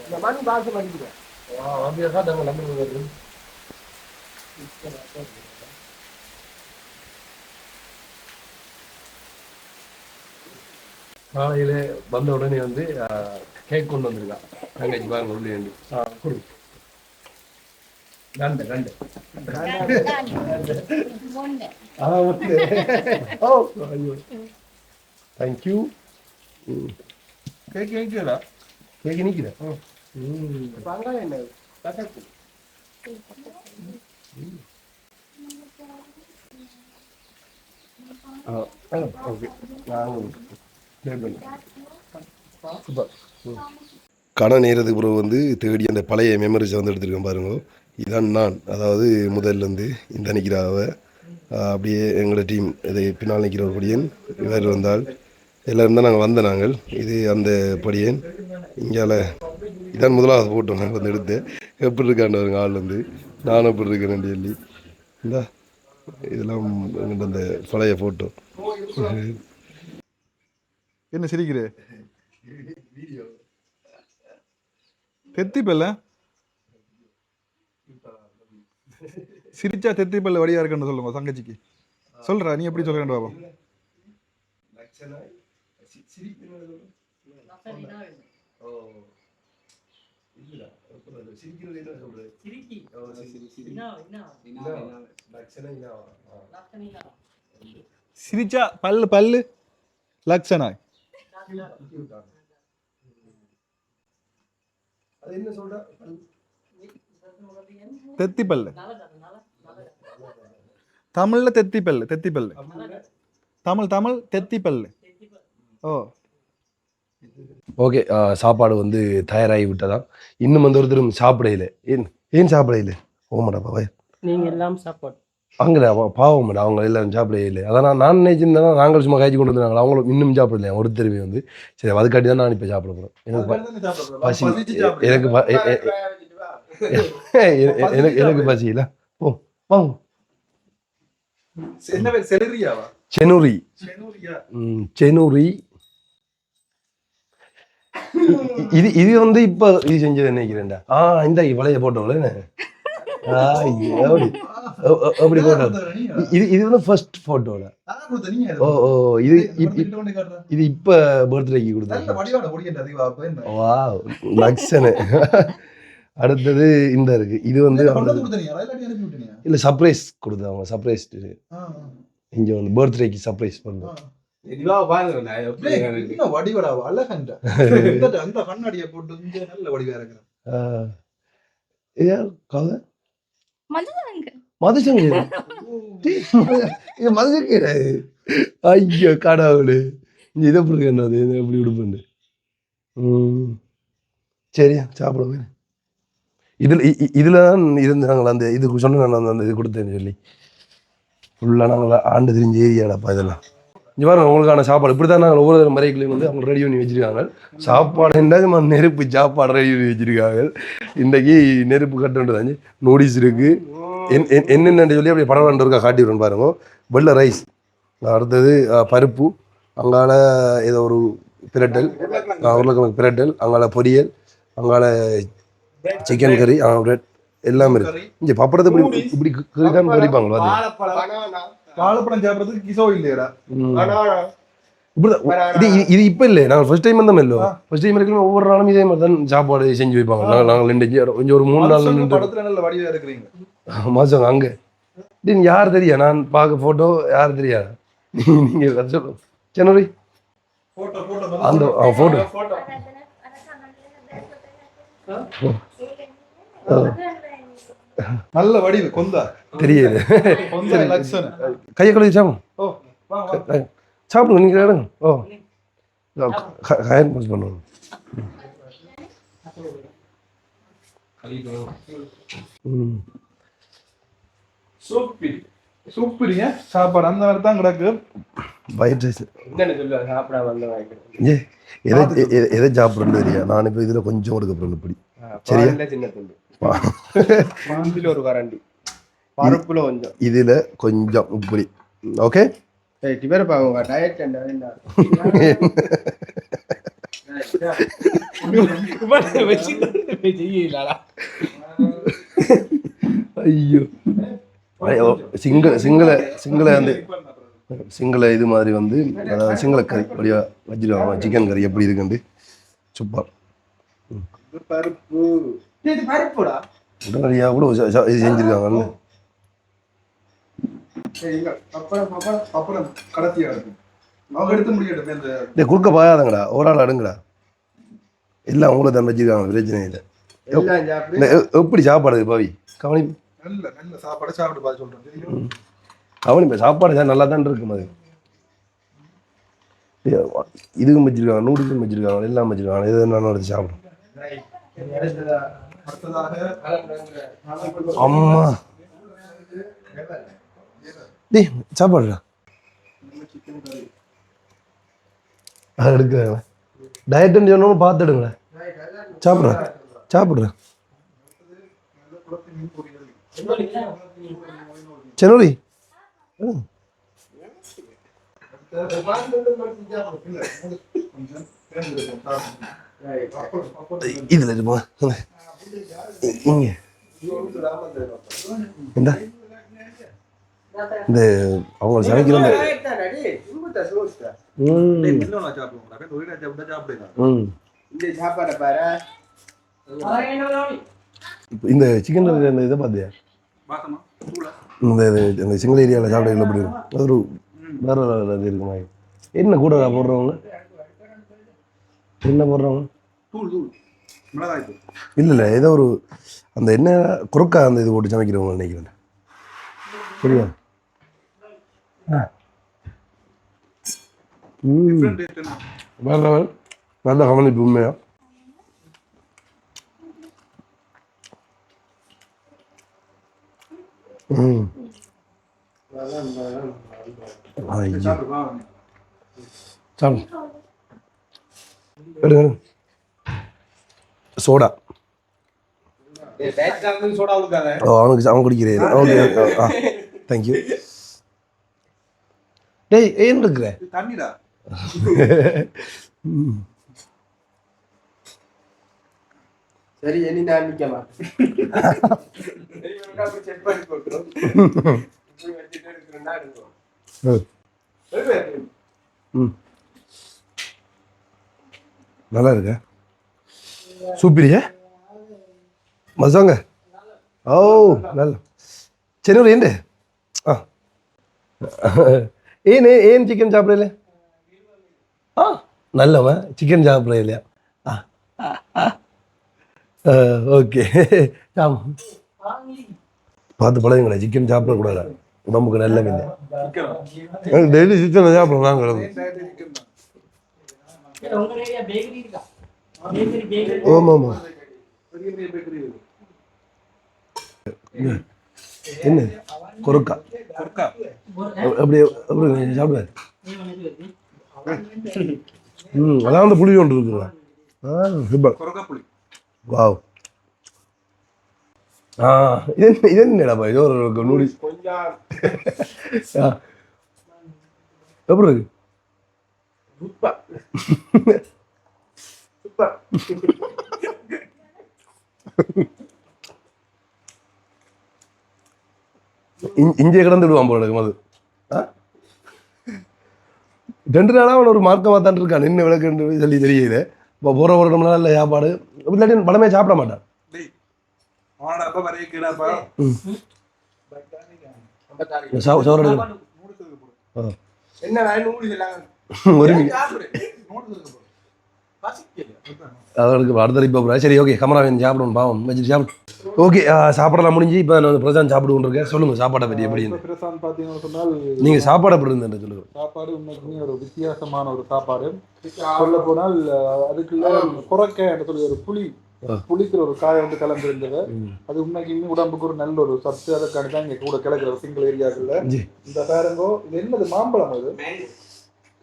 இந்த மண் பாசம் பண்ணிக்கிறேன் அப்படியே தான் நாங்கள் நம்பர் வருது காலையில வந்த உடனே வந்து கேக் கொண்டு வந்திருக்கான் தங்கச்சி பாருங்க உள்ளே இருந்து கொடு நண்டு தேங்க்யூ கேக் கேக்குடா கேக் நிற்கிறேன் என்ன கசக்கு ஓகே கண நேரத்துக்கு பிறகு வந்து தேடி அந்த பழைய மெமரிஸை வந்து எடுத்துருக்கேன் பாருங்க. இதான் நான், அதாவது முதல்லேருந்து இந்த நிற்கிறாவ அப்படியே எங்களோட டீம் இதை பின்னால் நிற்கிற ஒரு படியன் இவர் வந்தால் எல்லோரும் தான் நாங்கள் இது அந்த படியன் இங்கால இதான் முதலாவது ஃபோட்டோ நாங்கள் வந்து எடுத்து எப்படி இருக்காண்டவருங்க ஆள் வந்து நானும் எப்படி இருக்கேன் சொல்லி இந்த இதெல்லாம் எங்கிட்ட அந்த பழைய ஃபோட்டோ. என்ன சிரிக்கிற தெத்திப்பல்ல சிரிச்சா தெத்திப்பல்ல வடியா இருக்குன்னு சொல்லுங்க தங்கச்சிக்கு சொல்றா, நீ எப்படி சொல்றேன் பாபா. சிரிச்சா பல்லு லக்ஷனா தெத்திப்பல்லு தமிழ்ல தெத்திப்பல்லு தமிழ் தெத்திப்பல்லு. ஓ ஓகே, சாப்பாடு வந்து தயாராகி விட்டதான். இன்னும் வந்து ஒருத்தரும் சாப்பிடையில. ஏன் சாப்பிடையில? ஓமாடா பாவா, நீங்க எல்லாம் சாப்பாடு அங்கே பாவம் மேடம், அவங்க எல்லாரும் சாப்பிடையில. அதான் நான் நினைச்சிருந்தேன்னா நாங்கள் சும்மா காய்ச்சி கொண்டு வந்துருந்தாங்க, அவங்களும் இன்னும் சாப்பிடலையா ஒருத்தருமே வந்து. சரி, அதுக்காட்டி தான் நான் இப்போ சாப்பிட போகிறேன். எனக்கு பசி இல்லை. ஓ வாங்க. செனூரி இது வந்து இப்ப இது செஞ்சது நினைக்கிறேன்டா. இந்த வளைய போட்டோம்ல அப்படி போட்டோ. இது வந்து ஃபர்ஸ்ட் போட்டோல. இது இப்ப பர்த்டேக்கு கொடுத்தேன். வாவ் லக்ஷனு. அடுத்தது இந்த இருக்கு, இது வந்து இல்ல சர்ப்ரைஸ் கொடுத்தாங்க. சர்ப்ரைஸ் இங்க வந்து பர்த்டேக்கு சர்ப்ரைஸ் பண்ணோம். ஐயோ கடவுளே, இதை எப்படி எப்படி விடுப்பேன். சரியா சாப்பிடுவேன். இதுல தான் இருந்து நாங்கள் அந்த இதுக்கு சொன்ன நான் அந்த இது கொடுத்தேன்னு சொல்லி ஃபுல்லாக நாங்கள் ஆண்டு தெரிஞ்ச ஏரியாடாப்பா இதெல்லாம். இங்கே பாருங்க, உங்களுக்கான சாப்பாடு இப்படி தான் நாங்கள் ஒவ்வொரு மறைகளையும் வந்து அவங்க ரெடி பண்ணி வச்சுருக்காங்க. சாப்பாடு என்ன நெருப்பு சாப்பாடு ரெடி பண்ணி வச்சுருக்காங்க. இன்றைக்கி நெருப்பு கட்டுன்றது நூடில்ஸ் இருக்குது. என்னென்னு சொல்லி அப்படியே படம் இருக்கா காட்டிடுறோன்னு பாருங்க. வெள்ளை ரைஸ், அடுத்தது பருப்பு, அங்கால ஏதோ ஒரு பிரட்டல், உருளைக்கிழங்கு பிரட்டல், அங்கால பொரியல், அங்கால சிக்கன் கறி, பிரெட் எல்லாமே இருக்கு. இங்கே பப்படத்தை இப்படி இப்படி கறிப்பாங்களோ அது வாழைப்பழம் சாப்பிட்றதுக்கு கிசோ இல்லையா? இப்படிதான் இது இப்போ இல்லை நாங்கள் ஃபர்ஸ்ட் டைம் வந்தோம் இல்லோ ஃபர்ஸ்ட் டைம் இருக்கணும் ஒவ்வொரு நாளும் இதே மாதிரி தான் சாப்பாடு செஞ்சு வைப்பாங்க நாங்கள் கொஞ்சம் ஒரு 3 நாள் படத்துல நல்ல வடிவா இருக்கிறீங்க மாதம் அங்கே யார் தெரியா நான் பார்க்க ஃபோட்டோ யார் தெரியா நீங்கள் சொல்லுங்க ஜனவரி அந்த ஃபோட்டோ நல்ல வடிவு கொந்தா தெரியுது கொந்தா லட்சணம் கையை கழுவி சாப்பிடும் ஓ வா வா சாப்பிடுங்க நீங்கள் எடுங்க ஓ ஹயர் பாஸ் பண்ணுவோம் சூப்பரிங்க சாப்பாடு அந்த மாதிரி தான் கிடக்கு வயிற்று சாப்பிட வந்த ஏ எதை சாப்பிட்றது தெரியா நான் இப்போ இதில் கொஞ்சம் கொடுக்க போகிறேன் இப்படி சரியா சின்ன துண்டு ஒரு கரண்டி பருப்புல கொஞ்சம் இதில் கொஞ்சம் இப்படி ஓகே டிபர் பாவங்க டயட் ஐயோ சிங்கள அந்த சிங்கள இது மாதிரி வந்து அதாவது சிங்கள கறி அப்படியா வச்சிருக்காங்க சிக்கன் கறி எப்படி இருக்குண்டு சூப்பர் பருப்பு உடனடியாக கூட இது செஞ்சுருக்காங்கன்னு அப்புறம் கடத்தியா இருக்கும் அவங்க எடுத்து முடியட்டும் இந்த குறுக்க பாயாதங்கடா ஒரு ஆள் அடுங்கடா எல்லாம் உங்களை தான் வச்சிருக்காங்க பிரச்சனை இல்லை எப்படி சாப்பாடு பவி கவனி நல்ல நல்ல சாப்பாடு சாப்பிட்டு பார்த்து சொல்றேன் கவனி சாப்பாடு நல்லா தான் இருக்கும் அது இதுக்கும் வச்சிருக்காங்க நூடுல்ஸும் வச்சிருக்காங்க எல்லாம் வச்சிருக்காங்க எது நான் எடுத்து சாப்பிடும் அம்மா டே சாப்பாடுடா அது எடுக்கிறாங்களே டயட்டுன்னு சொன்னோம் பார்த்து எடுங்களேன் சாப்பிட்றேன் சென்னூரி இதுல இருப்பா இங்க இந்த அவங்க சமைக்கிற இந்த சிக்கன் இந்த இதை பார்த்தியா இந்த சிங்கள ஏரியாவில் சாப்பிட எப்படி இருக்கும் அது ஒரு வேற இது இருக்குமா என்ன கூட போடுறவங்க என்ன போடுறவங்க இல்லை ஏதோ ஒரு அந்த என்ன குறுக்கா அந்த இது போட்டு சமைக்கிறவங்க நினைக்கிறேன் சரியா வேற நல்ல கவனிப்பு உண்மையா சோடா அவனுக்கு அவன் குடிக்கிறேன் ஓகே தேங்க்யூ டேய் ஏன் இருக்கிற தண்ணிடா சரி இனி நான் நிக்க மாட்டேன் நல்லா இருக்க சூப்பரியா மசாங்க ஓ நல்ல சென்னூர் ஏண்டு ஏன் சிக்கன் சாப்பிடல நல்லவன் சிக்கன் சாப்பிட இல்லையா ஓகே பார்த்து பழகுங்களேன் சிக்கன் சாப்பிடக்கூடாது உடம்புக்கு நல்லவே இல்லை டெய்லி சிக்கன் சாப்பிடுவோம் நாங்கள் ஆமாம் ஆமாம் என்ன கொறுக்கா அப்படி அப்படி சாப்பிடுவாரு அதான் வந்து புளி ஒன்று இருக்குங்க வாவ் இது என்னடாப்பா இது ஒரு நூடில்ஸ் எப்படி இருக்கு இஞ்சியை கிடந்து விடுவான் போல இருக்கும் அது 2 நாளாக அவன் ஒரு மார்க்கமாக தான் இருக்கான். நின்று விளக்குன்னு சொல்லி தெரியல. இப்போ போகிற ஒரு இடம்லாம் இல்லை சாப்பாடு. இல்லாட்டி படமே சாப்பிட மாட்டான். சோறு என்ன ஒரு அதற்கு அடுத்த இப்போ சரி ஓகே கமரா வேணும் சாப்பிடணும் பாவம் வச்சுட்டு சாப்பிடு. ஓகே சாப்பாடெல்லாம் முடிஞ்சு இப்போ நான் பிரசாந்த் சாப்பிட்டு கொண்டிருக்கேன். சொல்லுங்கள் சாப்பாடை பற்றி எப்படின்னு. பிரசாந்த் பார்த்தீங்கன்னு சொன்னால் நீங்கள் சாப்பாடு எப்படி இருந்தேன் சொல்லுங்கள். சாப்பாடு உண்மைக்குமே ஒரு வித்தியாசமான ஒரு சாப்பாடு. சொல்ல போனால் அதுக்குள்ள புறக்காய் என்று சொல்லி ஒரு புளிக்கிற ஒரு காயை வந்து கலந்துருந்தது. அது உண்மைக்குமே உடம்புக்கு ஒரு நல்ல ஒரு சத்து. அதற்கான தான் இங்கே கூட கிடக்கிற சிங்கிள் ஏரியாக்குள்ள இந்த பாருங்கோ. இது என்னது மாம்பழம்? அது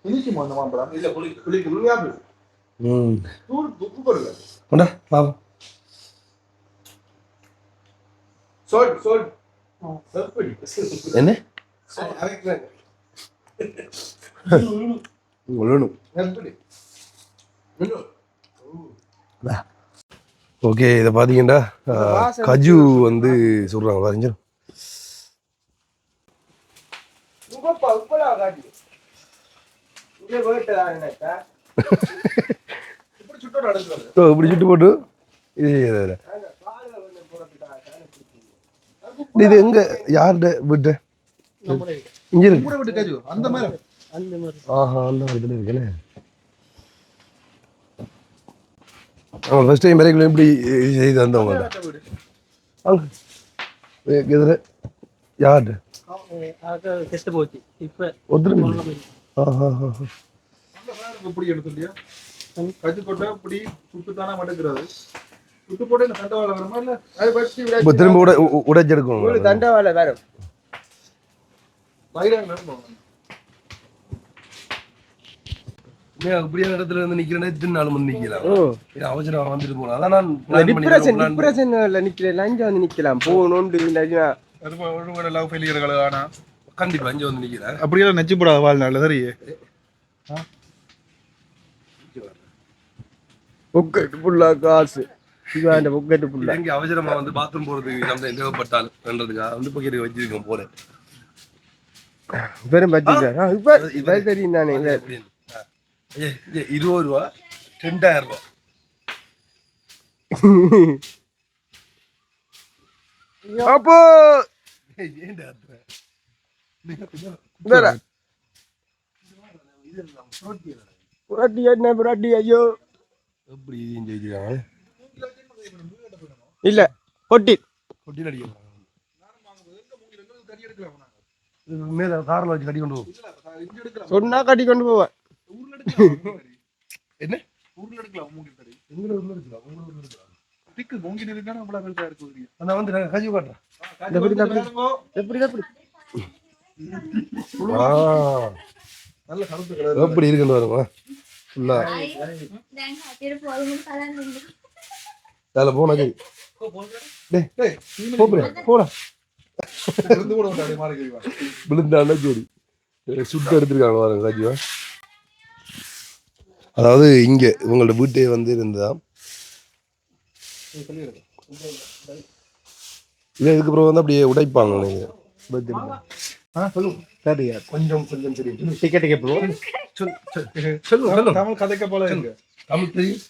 இனிக்குமா அந்த மாம்பழம்? இல்லை புளிக்கும். என்ன ஓகே இதை பார்த்தீங்கன்னா கஜு வந்து சொல்கிறாங்க பாருங்க. இப்படி சுட்டு போட்டு இது எங்க யார்கிட்ட விட்டு இங்க இருக்கு அந்த மாதிரி. ஆஹா அந்த மாதிரி இருக்குல்ல. அவங்க ஃபர்ஸ்ட் டைம் வரைக்கும் இப்படி செய்து வந்தவங்க அங்க எதிர யார்கிட்ட ஒருத்தர். எப்படி எடுத்துட்டியா கஜு கொட்டை இப்படி சுட்டு தானே மடக்கிறது. சுட்டு போட்டு இந்த தண்டவாளை வருமா இல்லை அதை வச்சு திரும்ப உடைச்செடுக்கணும். தண்டவாளை வேற அப்படியே இடத்துல இருந்து நிக்கிறேன். எத்தனை நாள் வந்து நிக்கலாம் அவசரம் வந்துட்டு போகலாம். அதான் நான் நிக்கிறேன். அஞ்சு வந்து நிக்கலாம் போகணும்னு லவ் ஃபெயிலியர்கள். ஆனா கண்டிப்பா அஞ்சு வந்து நிக்கிறேன். அப்படியெல்லாம் நெச்சு போடாத வாழ்நாள் சரி. பொக்கெட் ஃபுல்லா காசு. இவன் பொக்கெட் ஃபுல்லா இங்கே அவசரமா வந்து பாத்ரூம் போறதுக்கு நம்ம தேவைப்பட்டால்ன்றதுக்காக வந்து பொக்கெட் வச்சிருக்கோம் போறேன். பெரும் பட்ஜெட் இப்ப தெரியும் தானே. 20 ரூபா 2000 ரூபா. அப்போ புரட்டி என்ன புரட்டி? ஐயோ எப்படி ஜெயிக்கிறாங்க இல்ல கொட்டி கொட்டியில் அடிக்கிறாங்க. மேல காரில் வச்சு கட்டி கொண்டு போவோம். சொன்னா கட்டி கொண்டு போவேன். என்ன ஊர்ல எடுக்கலாம் இருக்கு. நான் வந்து கஜி காட்டுறேன். எப்படி இருக்குன்னு வருமா ஃபுல்லா வேலை போனா சரி போலாம் விழுந்தாண்டா சரி சுட்டு எடுத்துருக்காங்க பாருங்க கஜிவா. அதாவது இங்கே இவங்களோட வீட்டே வந்து இருந்ததா. இல்லை இதுக்கப்புறம் வந்து அப்படியே உடைப்பாங்க கொஞ்சம் கொஞ்சம் சரி டிக்கெட் போடுவோம். சொல்லுங்க தமிழ் கதைக்க போல தமிழ் தெரியும்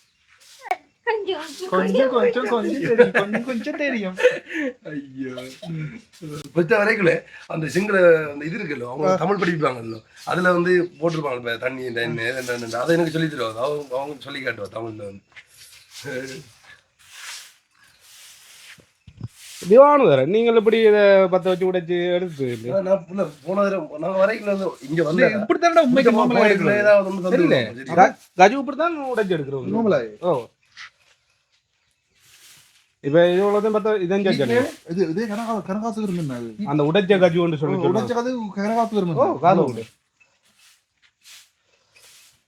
கொஞ்சம் தெரியும். ஐயோ பொறுத்த வரைக்கும் அந்த சிங்கள அந்த இது இருக்குல்ல அவங்க தமிழ் படிப்பாங்கல்ல அதுல வந்து போட்டிருப்பாங்க தண்ணி அதை எனக்கு சொல்லி தருவாங்க. அவங்க சொல்லி காட்டுவா தமிழ்ல வந்து. திவானுதரன் நீங்கள் இப்படி இதை பற்ற வச்சு உடைச்சு எடுத்து போன நாங்கள் வரைக்கும் இங்க வந்து இப்படித்தான் உண்மைக்கு கஜு இப்படித்தான் உடைச்சு எடுக்கிறோம். ஓ இப்ப இவ்வளவுதான் பார்த்தா இதான் இதே கனகாசு விரும்புனா அந்த உடைச்ச கஜு ஒன்று சொல்லி உடைச்ச கதை கனகாசு விரும்பும். ஓ காது உண்டு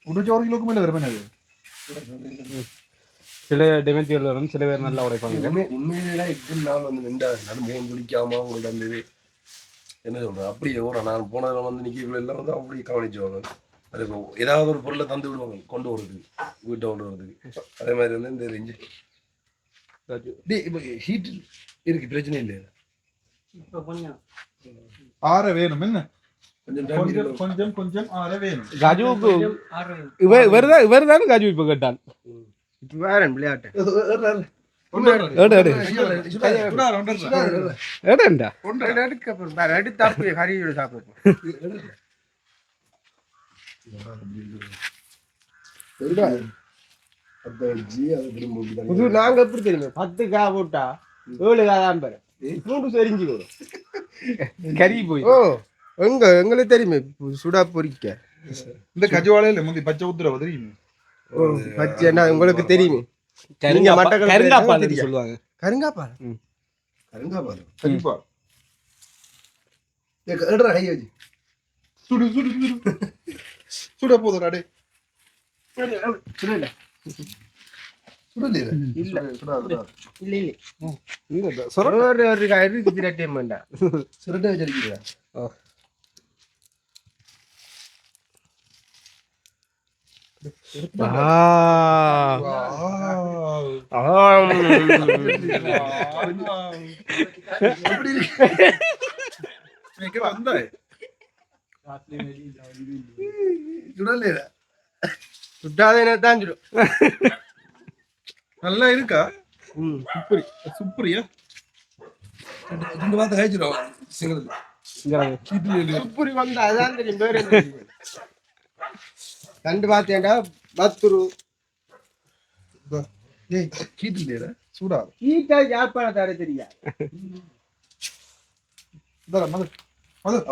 உடைச்ச 1 கிலோக்கு மேல விரும்பினது. சில டெமென்சியல் வரும், சில பேர் நல்லா உடைப்பாங்க. உண்மையிலே எத்தனை நாள் வந்து நின்றாங்க முகம் குளிக்காம அவங்கள்ட்ட அந்த என்ன சொல்றேன் அப்படியே ஓரம் நான் போனதில் வந்து நிற்கிறவங்க எல்லாம் வந்து அப்படி கவனிச்சுவாங்க. அது ஏதாவது ஒரு பொருளை தந்து விடுவாங்க கொண்டு வரதுக்கு வீட்டை கொண்டு வரதுக்கு. அதே மாதிரி வந்து இந்த ரெஞ்சு இப்போ ஹீட் இருக்கு பிரச்சனை இல்லை. ஆற வேணும் என்ன கொஞ்சம் கொஞ்சம் கொஞ்சம் ஆற வேணும். கஜுவுக்கு ஆறு இவர் தான் கஜு இப்ப கேட்டான். இப்ப வேற விளையாட்டு எடுத்து அப்படியே கறியோட சாப்பிடுவோம். புது நாங்க எப்படி தெரியுமா 10 கா போட்டா 7 கா தான் பாரு மூன்று செரிஞ்சு வரும் கறி போய். ஓ எங்களுக்கு தெரியுமே சுடா பொரிக்க. இந்த கஜுவாலையில முந்தி பச்சை ஊத்துறவ தெரியுமே. பச்சை என்ன உங்களுக்கு தெரியுமே. கருங்காப்பால் சொல்லுவாங்க. கருங்காப்பால் கண்டிப்பா சுடு சுடு சுடு சுட போதும் அடே இல்ல ஒரு கறி திரட்டே வேண்டாம். சுரட்டை வச்சிருக்கீங்களா? சுட்டாதான் சுடும். நல்லா இருக்கா? சூப்பரி சூப்பரியா? 2 வாரத்தை கழிச்சிடும் சிங்களத்தில். சுப்புரி வந்தா அதான் தெரியும். பேர் என்ன தெரியும்? 2 பார்த்தேன்டா 10 ரூ. கீட்டு சூடா கீட்டா யாழ்ப்பாண தர தெரியா?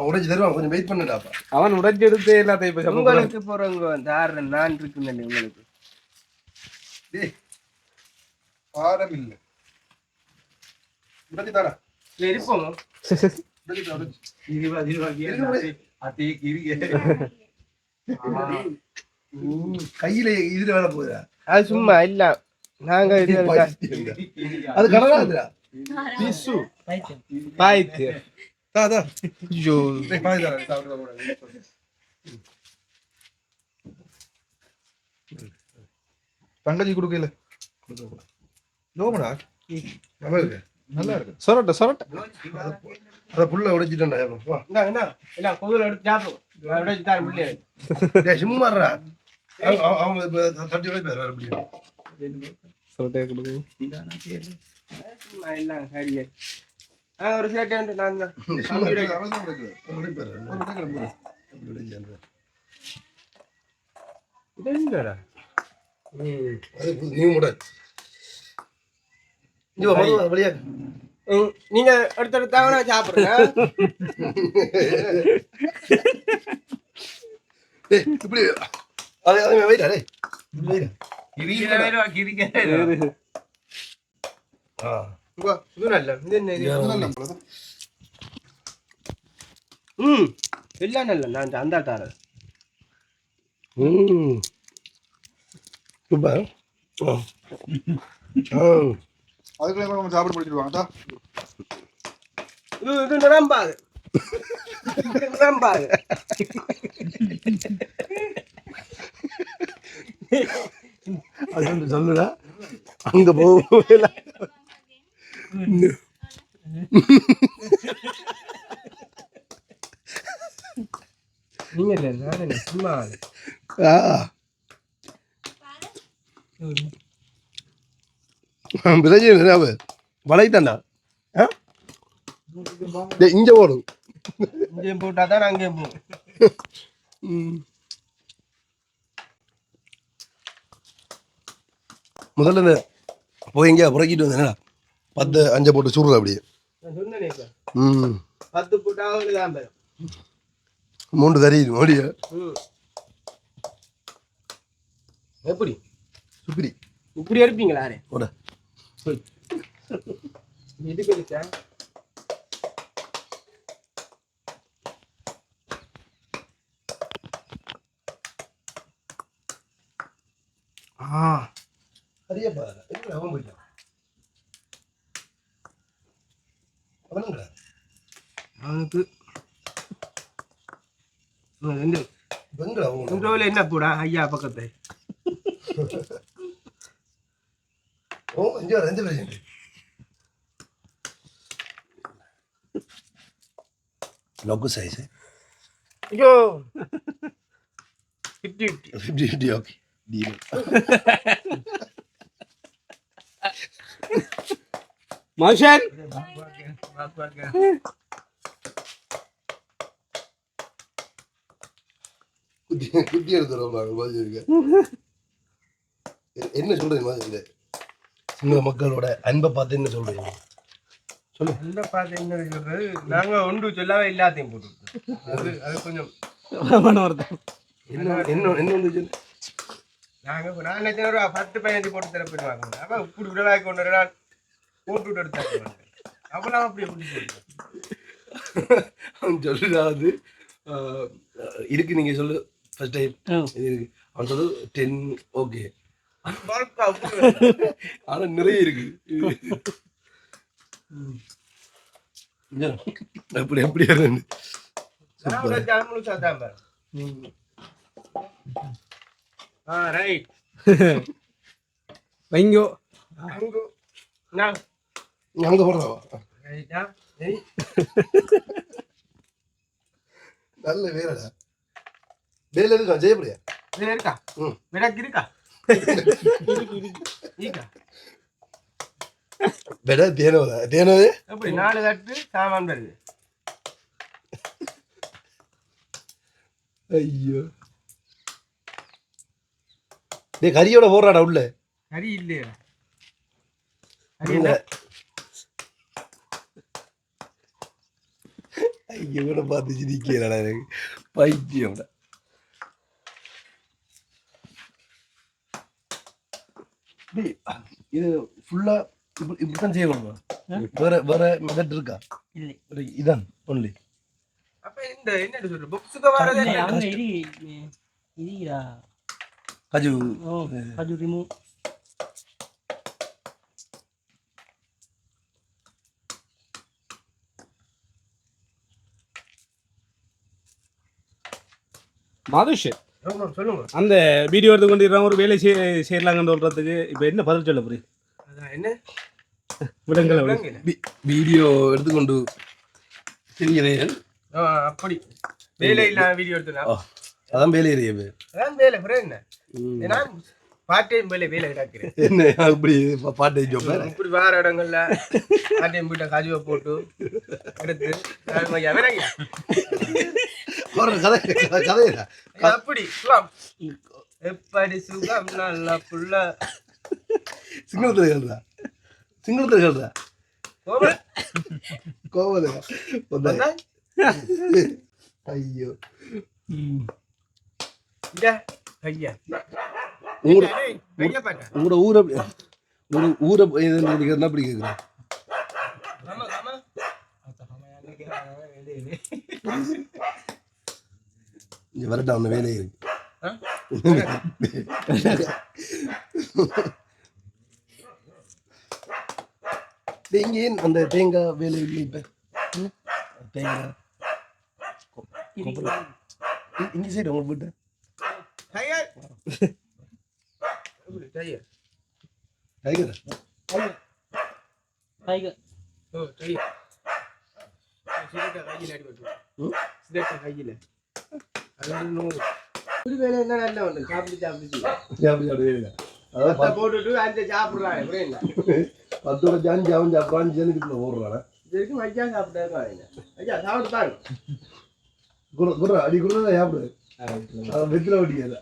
உடைச்சு தருவான், கொஞ்சம் வெயிட் பண்ணுடாப்பா. அவன் உடைச்சு எடுத்து எல்லாத்தையும் உங்களுக்கு போறவங்க தார நான் இருக்குன்னு உங்களுக்கு பாரம் இல்லை. உடைச்சு தாரா இருப்போம். கையில இதுல வேலை போகுதா? அது சும்மா இல்ல நாங்க அது கடலாதுடா. பாய்த்து தங்கச்சி கொடுக்கல நல்லா இருக்கு. நல்லா இருக்கு. சொரட்ட சொரட்ட அதை புள்ள உடைச்சிட்டேன்டா. சும்மாறா அவங்க தட்டி உடைப்பாரு வேற எப்படியும். சொரட்டையை கொடுங்க. ஒரு சேட்டை நான் தான் நீங்க அடுத்தடுத்தாவனா சாப்பிடுங்க. இப்படி அதை வைடா டே. இது நல்ல எல்லாம் நல்ல நான் அந்த தார அதுக்குள்ள நம்ம சாப்பிட முடிச்சிடுவாங்க. இது நிரம்பாது நிரம்பாது. அது சொல்லுடா அங்க போகல. நீங்க இல்ல நானே சும்மா பிரச்சனை வளைத்தாண்டா இங்க போடும். இங்கேயும் போட்டாதான் அங்கேயும் போகும். முதல்ல இந்த போய் எங்கேயா புறக்கிட்டு வந்தேன்னா 10 5 போட்டு சுடுற அப்படியே. சொன்னேன் 10 போட்டாதான் 3 கறி மோடிய எப்படி சுப்பிரி இப்படி எடுப்பீங்களா? ஓட இது பெருசா அறியப்பா அவன் போயிட்டான். அவனுங்களா அவனுக்கு என்ன போடா ஐயா பக்கத்து லொக்கு சைஸ் ஐயோ 50-50 ஓகே டீல் மோஷன் குத்தி எடுத்துருவாங்க பாஜக என்ன சொல்றீங்க மாதிரி சிங்கள மக்களோட அன்பை பார்த்து என்ன சொல்றீங்க அந்த பார்த்து என்ன சொல்றது நாங்க ஒன்று சொல்லாவே எல்லாத்தையும் போட்டு அது கொஞ்சம் என்ன வந்து நாங்க நான் நினைச்சேன் ஒரு 10-15 போட்டு தரப்பிடுவாங்க அப்ப இப்படி விடவாய் கொண்டு ஒரு நாள் போட்டு விட்டு எடுத்தாங்க அப்பெல்லாம் அப்படியே கூட்டி போட்டு சொல்லுறாது இருக்கு நீங்க சொல்லு ஃபர்ஸ்ட் டைம் இது இருக்கு அவன் சொல்லு 10 ஓகே ஆனா நிறைய இருக்கு எப்படி எப்படி ரைட் வைங்கோ அங்க போடுறவா நல்ல வேறடா வேலை இருக்கா ஜெயப்படியா இருக்கா விடக்கு இருக்கா பெட தேனோதா தேனோதே அப்படி 4 தட்டு சாமான் வருது ஐயோ டே கறியோட போறாடா உள்ள கறி இல்லையா ஐயோ கூட பார்த்து சிரிக்கிறடா எனக்கு பைத்தியம் இது ஃபுல்லா இப்படித்தான் செய்யணும் வேற வேற மெத்தட் இருக்கா இல்லை இதான் ஒன்லி அப்ப இந்த என்ன சொல்ற பாக்ஸ்க்கு வரதே அவங்க இதுடா கஜு கஜு ரிமூவ் மாதுஷ் சொல்லுங்க அந்த வீடியோ எடுத்து கொண்டு ஒரு வேலை செய்யலாங்கன்னு சொல்றதுக்கு இப்போ என்ன பதில் சொல்ல புரியுது என்ன விடங்கள வீடியோ எடுத்துக்கொண்டு திரிகிறேன் அப்படி வேலை இல்லாம வீடியோ எடுத்துனா அதான் வேலை எறியவே அதான் வேலை புரிய என்ன நான் பார்ட் டைம் வேலை கிடக்கிறேன் என்ன அப்படி பார்ட் டைம் ஜாப் இப்படி வேற இடங்கள்ல பார்ட் டைம் வீட்டை காஜுவை போட்டு எடுத்து கதையா அப்படி சுகம் எப்படி சுகம் நல்லா புள்ள சிங்களத்தில் கேள்றா சிங்களத்தில் கேள்றா கோவல ஐயோ கையா உங்களோட ஊரை ஒரு ஊரை என்ன அப்படி கேட்குறேன் இங்கே வரட்டா ஒன்று வேலையே இருக்கு இங்கே அந்த தேங்காய் வேலை இல்லை இப்போ தேங்காய் இங்கே சைடு உங்களுக்கு போட்டு டைகர் கையில வேலை என்ன நல்ல ஒண்ணு சாப்பிட்டு போட்டுட்டு அந்த சாப்பிடுறாங்க 10 ரூபா ஜான் ஜாவன் சாப்பிடான்னு ஜனத்துக்குள்ள ஓடுறாங்க இதுக்கு ஐயா சாப்பிட்டாங்க ஐயா சாப்பிட்டு பாருங்க குர்ரா அடி குர்ரா சாப்பிடு வெத்தில ஓடிக்காத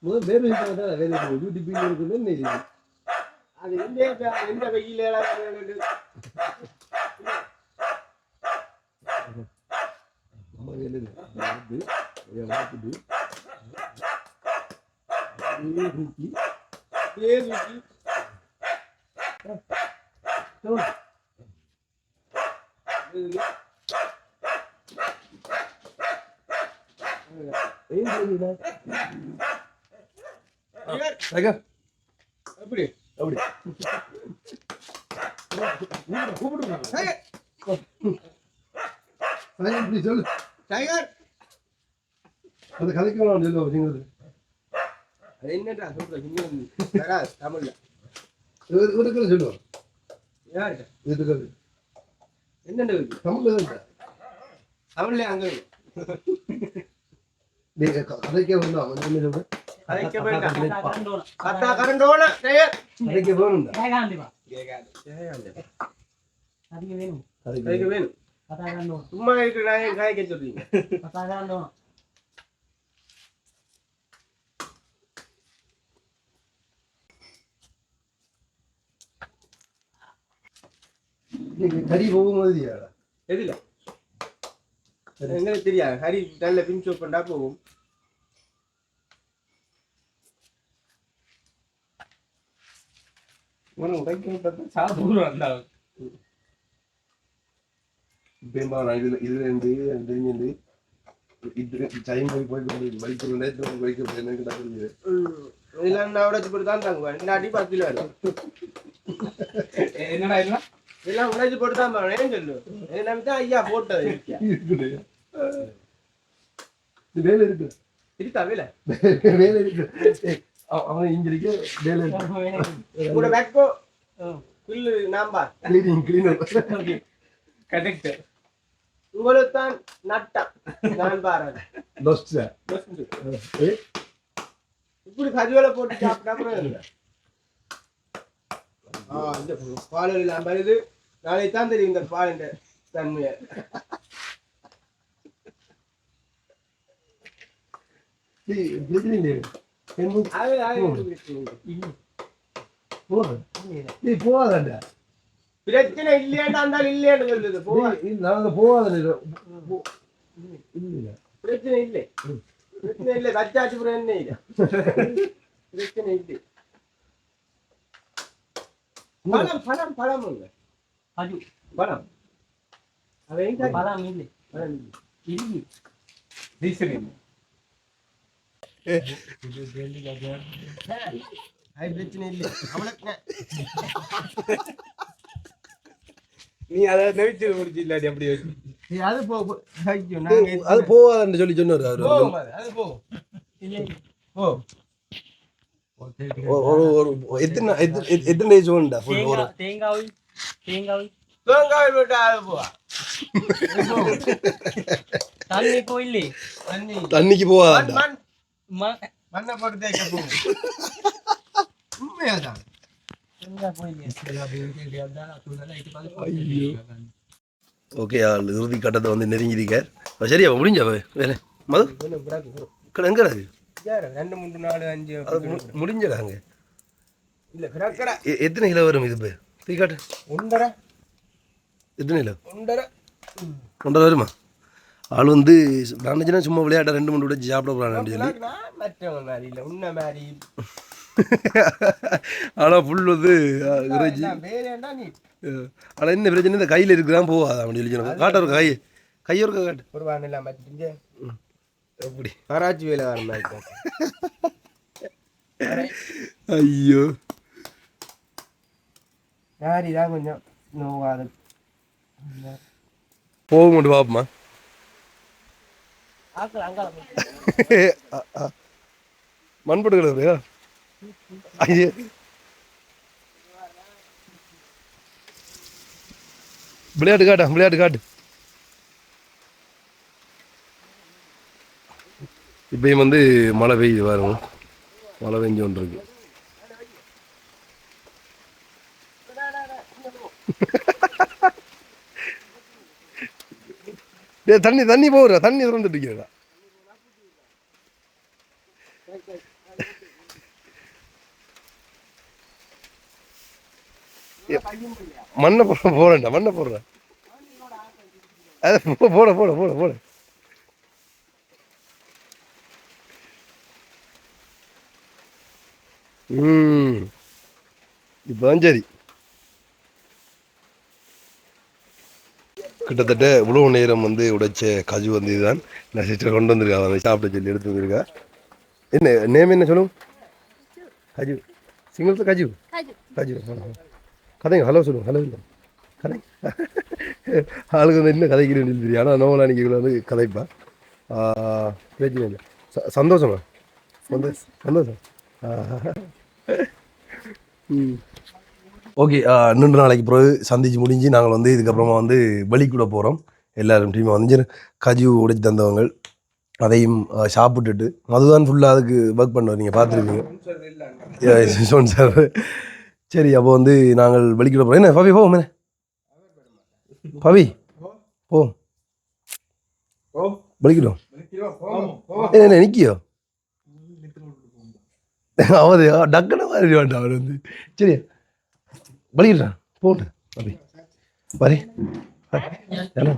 முதல் வேறு வேலை யூடியூப் இருக்குது அது எந்த வெயில எப்படி அப்படி சொல்லு டைகர் அது கதைக்கலாம் சொல்லு அப்படிங்கிறது அது என்னடா சொல்ற இன்னும் வராது தமிழ்ல. இதுக்கு சொல்லுவோம் யாருக்கு இதுக்கு என்னென்ன இருக்கு தமிழ்ல தான் தமிழ்ல அங்க இருக்கு. நீங்க கதைக்க வேண்டாம் என்ன சொல்ற கதைக்க வேண்டாம். கரண்டோன கத்தா கரண்டோன டேய் கதைக்க வேணும் கேகாண்டி வா கேக்காது. அதிக வேணும் கதைக்க வேணும். கதா கரண்டோன சும்மா இருக்கிற கதைக்க சொல்றீங்க. கதா கரண்டோன நீங்க கறி போகும்போது எதுல எங்களுக்கு தெரியாது. ஹரி நல்ல பின் ஷோ பண்ணா போகும். சாப்பிடுவோம் பெரும்பாலும் இதுல இருந்து தெரிஞ்சு இது டைம் போய் வலிக்கிற நேரத்தில் வலிக்க எனக்கு இதெல்லாம் நான் உடைச்சு போட்டு தான் தாங்குவேன். இல்லாட்டி 10 கிலோ வரும். என்னடா இதெல்லாம் இதெல்லாம் உடைச்சு போட்டு தான் ஏன் சொல்லு. தான் ஐயா போட்டது வேலை இருக்கு இருக்கா வேலை வேலை இருக்கு அவன் இன்ஜினிக்கு வேலை இருக்கு கூட பேக்கோ புல்லு நாம்பா கிளீனர் கரெக்ட் உங்களுக்கு தான் நட்டம் நான் பாருங்க. இப்படி கஜுவலை போட்டு சாப்பிட்டா இல்லை. இந்த பால் இல்லாம வருது. நாளைக்கு தான் தெரியும் இந்த பாலின் தன்மையை. போவாதாண்டா பிரச்சனை இல்லையாண்டா இருந்தாலும் இல்லையான்னு சொல்லுது. போவாத பிரச்சனை இல்லை பிரச்சனை இல்லை. கச்சாச்சு புறம் என்ன இல்லை பிரச்சனை இல்லை. பழம் பழம் பழம் இல்லை காஜு பழம் அவன் பழம் இல்லை பழம் இல்லை. இல்லை டீசல் அது பிரச்சனை இல்லை. அவளுக்கு நீ அதை நெவிச்சு முடிச்சு இல்லாட்டி அப்படி அது அது போவாதுன்னு சொல்லி சொன்னாரு அது போகும். இல்லை ஒரு எத்தனை டேஸ் வேணும்டா தேங்காய் தேங்காய் தேங்காய் போட்டா அது போவா. தண்ணி போயில்லை தண்ணிக்கு போவாதாண்டா மண்ணை போட்டு தேய்க்க போகும். உண்மையாதான் ஓகே ஆள் இறுதி கட்டத்தை வந்து நெருங்கிருக்கார் சரியா முடிஞ்சா வேலை மது எங்க 2 3 4 5 முடிஞ்சடாங்க இல்ல கிடக்கற எத்தனை கிலோ வரும் இது தூக்கி காட்டு 1.5 எத்தனை கிலோ 1.5 1.5 வருமா ஆள் வந்து நான் சும்மா விளையாட 2 3 விட சாப்பிட போறான்னு சொல்லி மற்றவங்க மாதிரி இல்லை உன்ன மாதிரி ஆனால் ஃபுல் வந்து இறைச்சி வேறேண்டா நீ. ஆனால் என்ன பிரச்சனை இந்த கையில் இருக்குதான் போகாது அப்படின்னு சொல்லி சொன்னாங்க. காட்ட ஒரு கையை ஒரு காட்டு ஒரு வாரம் எல்லாம் மாற்றிட்டு அப்படி கராச்சி வேலை வர மாதிரி. ஐயோ யாரி தான் கொஞ்சம் நோவாது போக மட்டும் பார்ப்போமா மண்பட்டு கிடக்குறியா ஐயோ விளையாட்டு காட்டு இப்பயும் வந்து மழை பெய்யுது பாருங்க மழை பெஞ்சு கொண்டு இருக்கு தண்ணி போகுறா தண்ணி திறந்துட்டு இருக்கிறா மண்ணை போடா மண்ணை போடுற போட போட போட போட இப்பதான் சரி கிட்டத்தட்ட இவ்வளவு நேரம் வந்து உடைச்ச கஜு வந்து இதுதான் நான் சிஸ்டர் கொண்டு வந்திருக்கா அதை சாப்பிட சொல்லி எடுத்து வந்திருக்கா என்ன நேம் என்ன சொல்லுங்க கஜு சிங்கிள்ஸ் கஜு கஜு கதைங்க ஹலோ சொல்லுங்க ஹலோ இல்லை கதை ஆளுக்கு வந்து இன்னும் கதைக்கிறேன்னு தெரியும் ஆனால் நோவலா நீங்கள் வந்து கதைப்பா பிரச்சனை இல்லை சந்தோஷமா சந்தோஷம் ஓகே, 2 நாளைக்கு பிறகு சந்திச்சு முடிஞ்சு நாங்கள் வந்து இதுக்கப்புறமா வந்து வெளிக்கூட போகிறோம். எல்லாரும் டீமாக வந்து கஜு உடைச்சி தந்தவங்க அதையும் சாப்பிட்டுட்டு அதுதான் ஃபுல்லாக அதுக்கு ஒர்க் பண்ணுவோம். நீங்கள் பார்த்துருப்பீங்க சார். சரி, அப்போ வந்து நாங்கள் வெளிக்கூட போகிறோம். என்ன பவி போவோம், பவி போ வெளிக்கிட்டோம். என்ன நிற்கியோ அவரு டக்குன மாதிரி வேண்டாம் அவர் வந்து. சரி வெளிக்கிட்டான் போட்டு பவி பாரு என்ன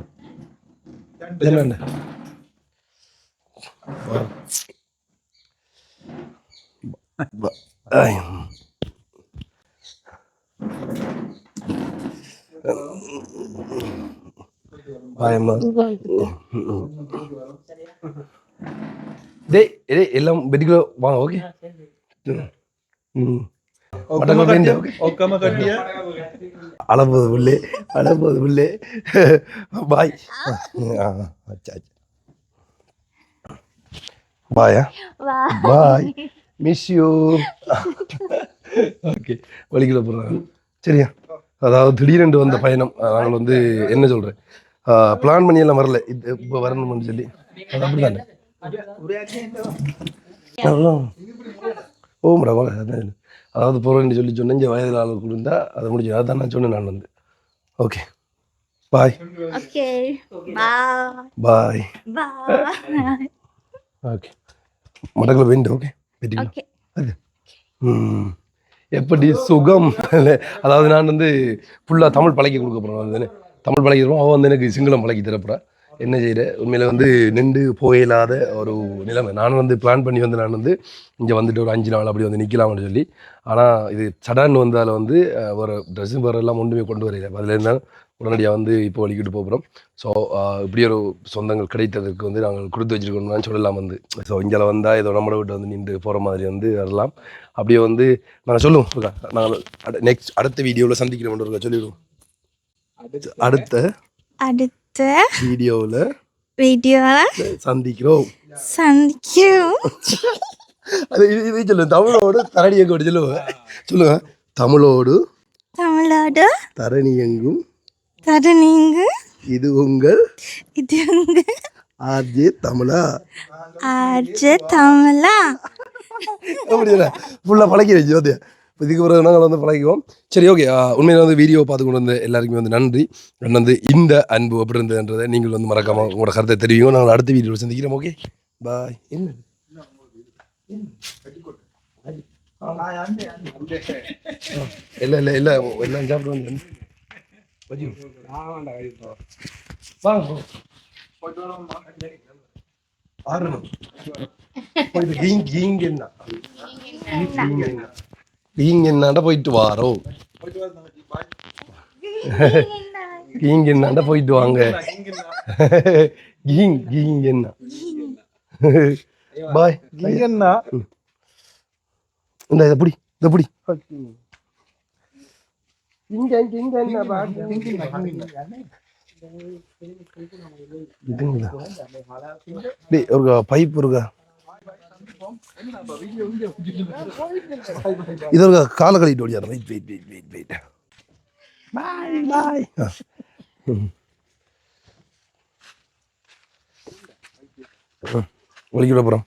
எல்லாம் வெட்டிக்குள்ள வாங்க. ஓகே, அளப்பது உள்ளே பாய். பாயா பாய், மிஸ் யூ. ஓகே, வழிக்குள்ள போகிறாங்க. சரியா, அதாவது திடீரென்று வந்த பயணம். நாங்கள் வந்து என்ன சொல்கிறேன், பிளான் பண்ணி எல்லாம் வரல, இது இப்போ வரணும்னு சொல்லி. அது அப்படிதானே ஓம்டா வாங்க. அதாவது போகிறேன்னு சொல்லி சொன்னேன். இங்கே வயதில் ஆள் கொடுத்தா அதை முடிஞ்சு அதான் நான் சொன்னேன். நான் வந்து okay bye. Okay bye. Okay மடக்கில் வேண்டும். ஓகே ஓகே அது எப்படி சுகம். அதாவது நான் வந்து ஃபுல்லாக தமிழ் பழக்கி கொடுக்க போகிறேன். வந்து தமிழ் பழக்கி தருவோம். அவன் வந்து எனக்கு சிங்களம் பழக்கி தரப்போறா. என்ன செய்கிற உண்மையில் வந்து நின்று போயில்லாத ஒரு நிலைமை. நான் வந்து பிளான் பண்ணி வந்து நான் வந்து இங்கே வந்துட்டு ஒரு 5 நாள் அப்படி வந்து நிற்கலாம்னு சொல்லி. ஆனால் இது சடான்னு வந்தால் வந்து ஒரு ட்ரெஸ்ஸும் வேறு எல்லாம் ஒன்றுமே கொண்டு வரல. அதில் இருந்தால் உடனடியாக வந்து இப்போ வலிக்கிட்டு போகிறோம். ஸோ இப்படி ஒரு சொந்தங்கள் கிடைத்ததுக்கு வந்து நாங்கள் கொடுத்து வச்சுருக்கோம்னு சொல்லலாம். வந்து ஸோ இங்கே வந்தால் ஏதோ நம்மளை விட்டு வந்து நின்று போகிற மாதிரி வந்து வரலாம். அப்படியே வந்து நாங்கள் சொல்லுவோம். நாங்கள் அடுத்த வீடியோவில் சந்திக்கிறோம் இருக்கா சொல்லிவிடுவோம். அடுத்த வீடியோவில் சந்திக்கிறோம். அது இது சொல்லுங்க. தமிழோடு தரணியங்கோடு சொல்லுங்க. தமிழோடு தரணியங்கும் இது உங்கள் ஆர்ஜே தமிழா. அப்படியா ஃபுல்லாக பழக்கி வச்சு பார்த்தியா. இதுக்கு பிறகு நாங்கள் வந்து பழகிக்குவோம். சரி ஓகே, உண்மையில் வந்து வீடியோ பார்த்து கொண்டு வந்து எல்லாருக்குமே வந்து நன்றி. வந்து இந்த அன்பு அப்படி இருந்ததுன்றதை நீங்கள் வந்து மறக்காமல் உங்களோட கருத்தை தெரிவிங்க. நாங்கள் அடுத்த வீடியோவில் சந்திக்கிறோம். Okay bye. என்ன இல்லை இல்லை இல்லை எல்லாம் சாப்பிட்டு வந்து என்னடா போயிட்டு வாரோம். என்னடா போயிட்டு வாங்க. என்ன பாய் என்ன இந்த புடி இந்த புடி ஒரு பைப் இருக்கா. இது ஒரு கால கழிட்டு ஓடியாரு. Wait wait wait wait wait bye bye. ஒழிக்கிட போகிறோம்.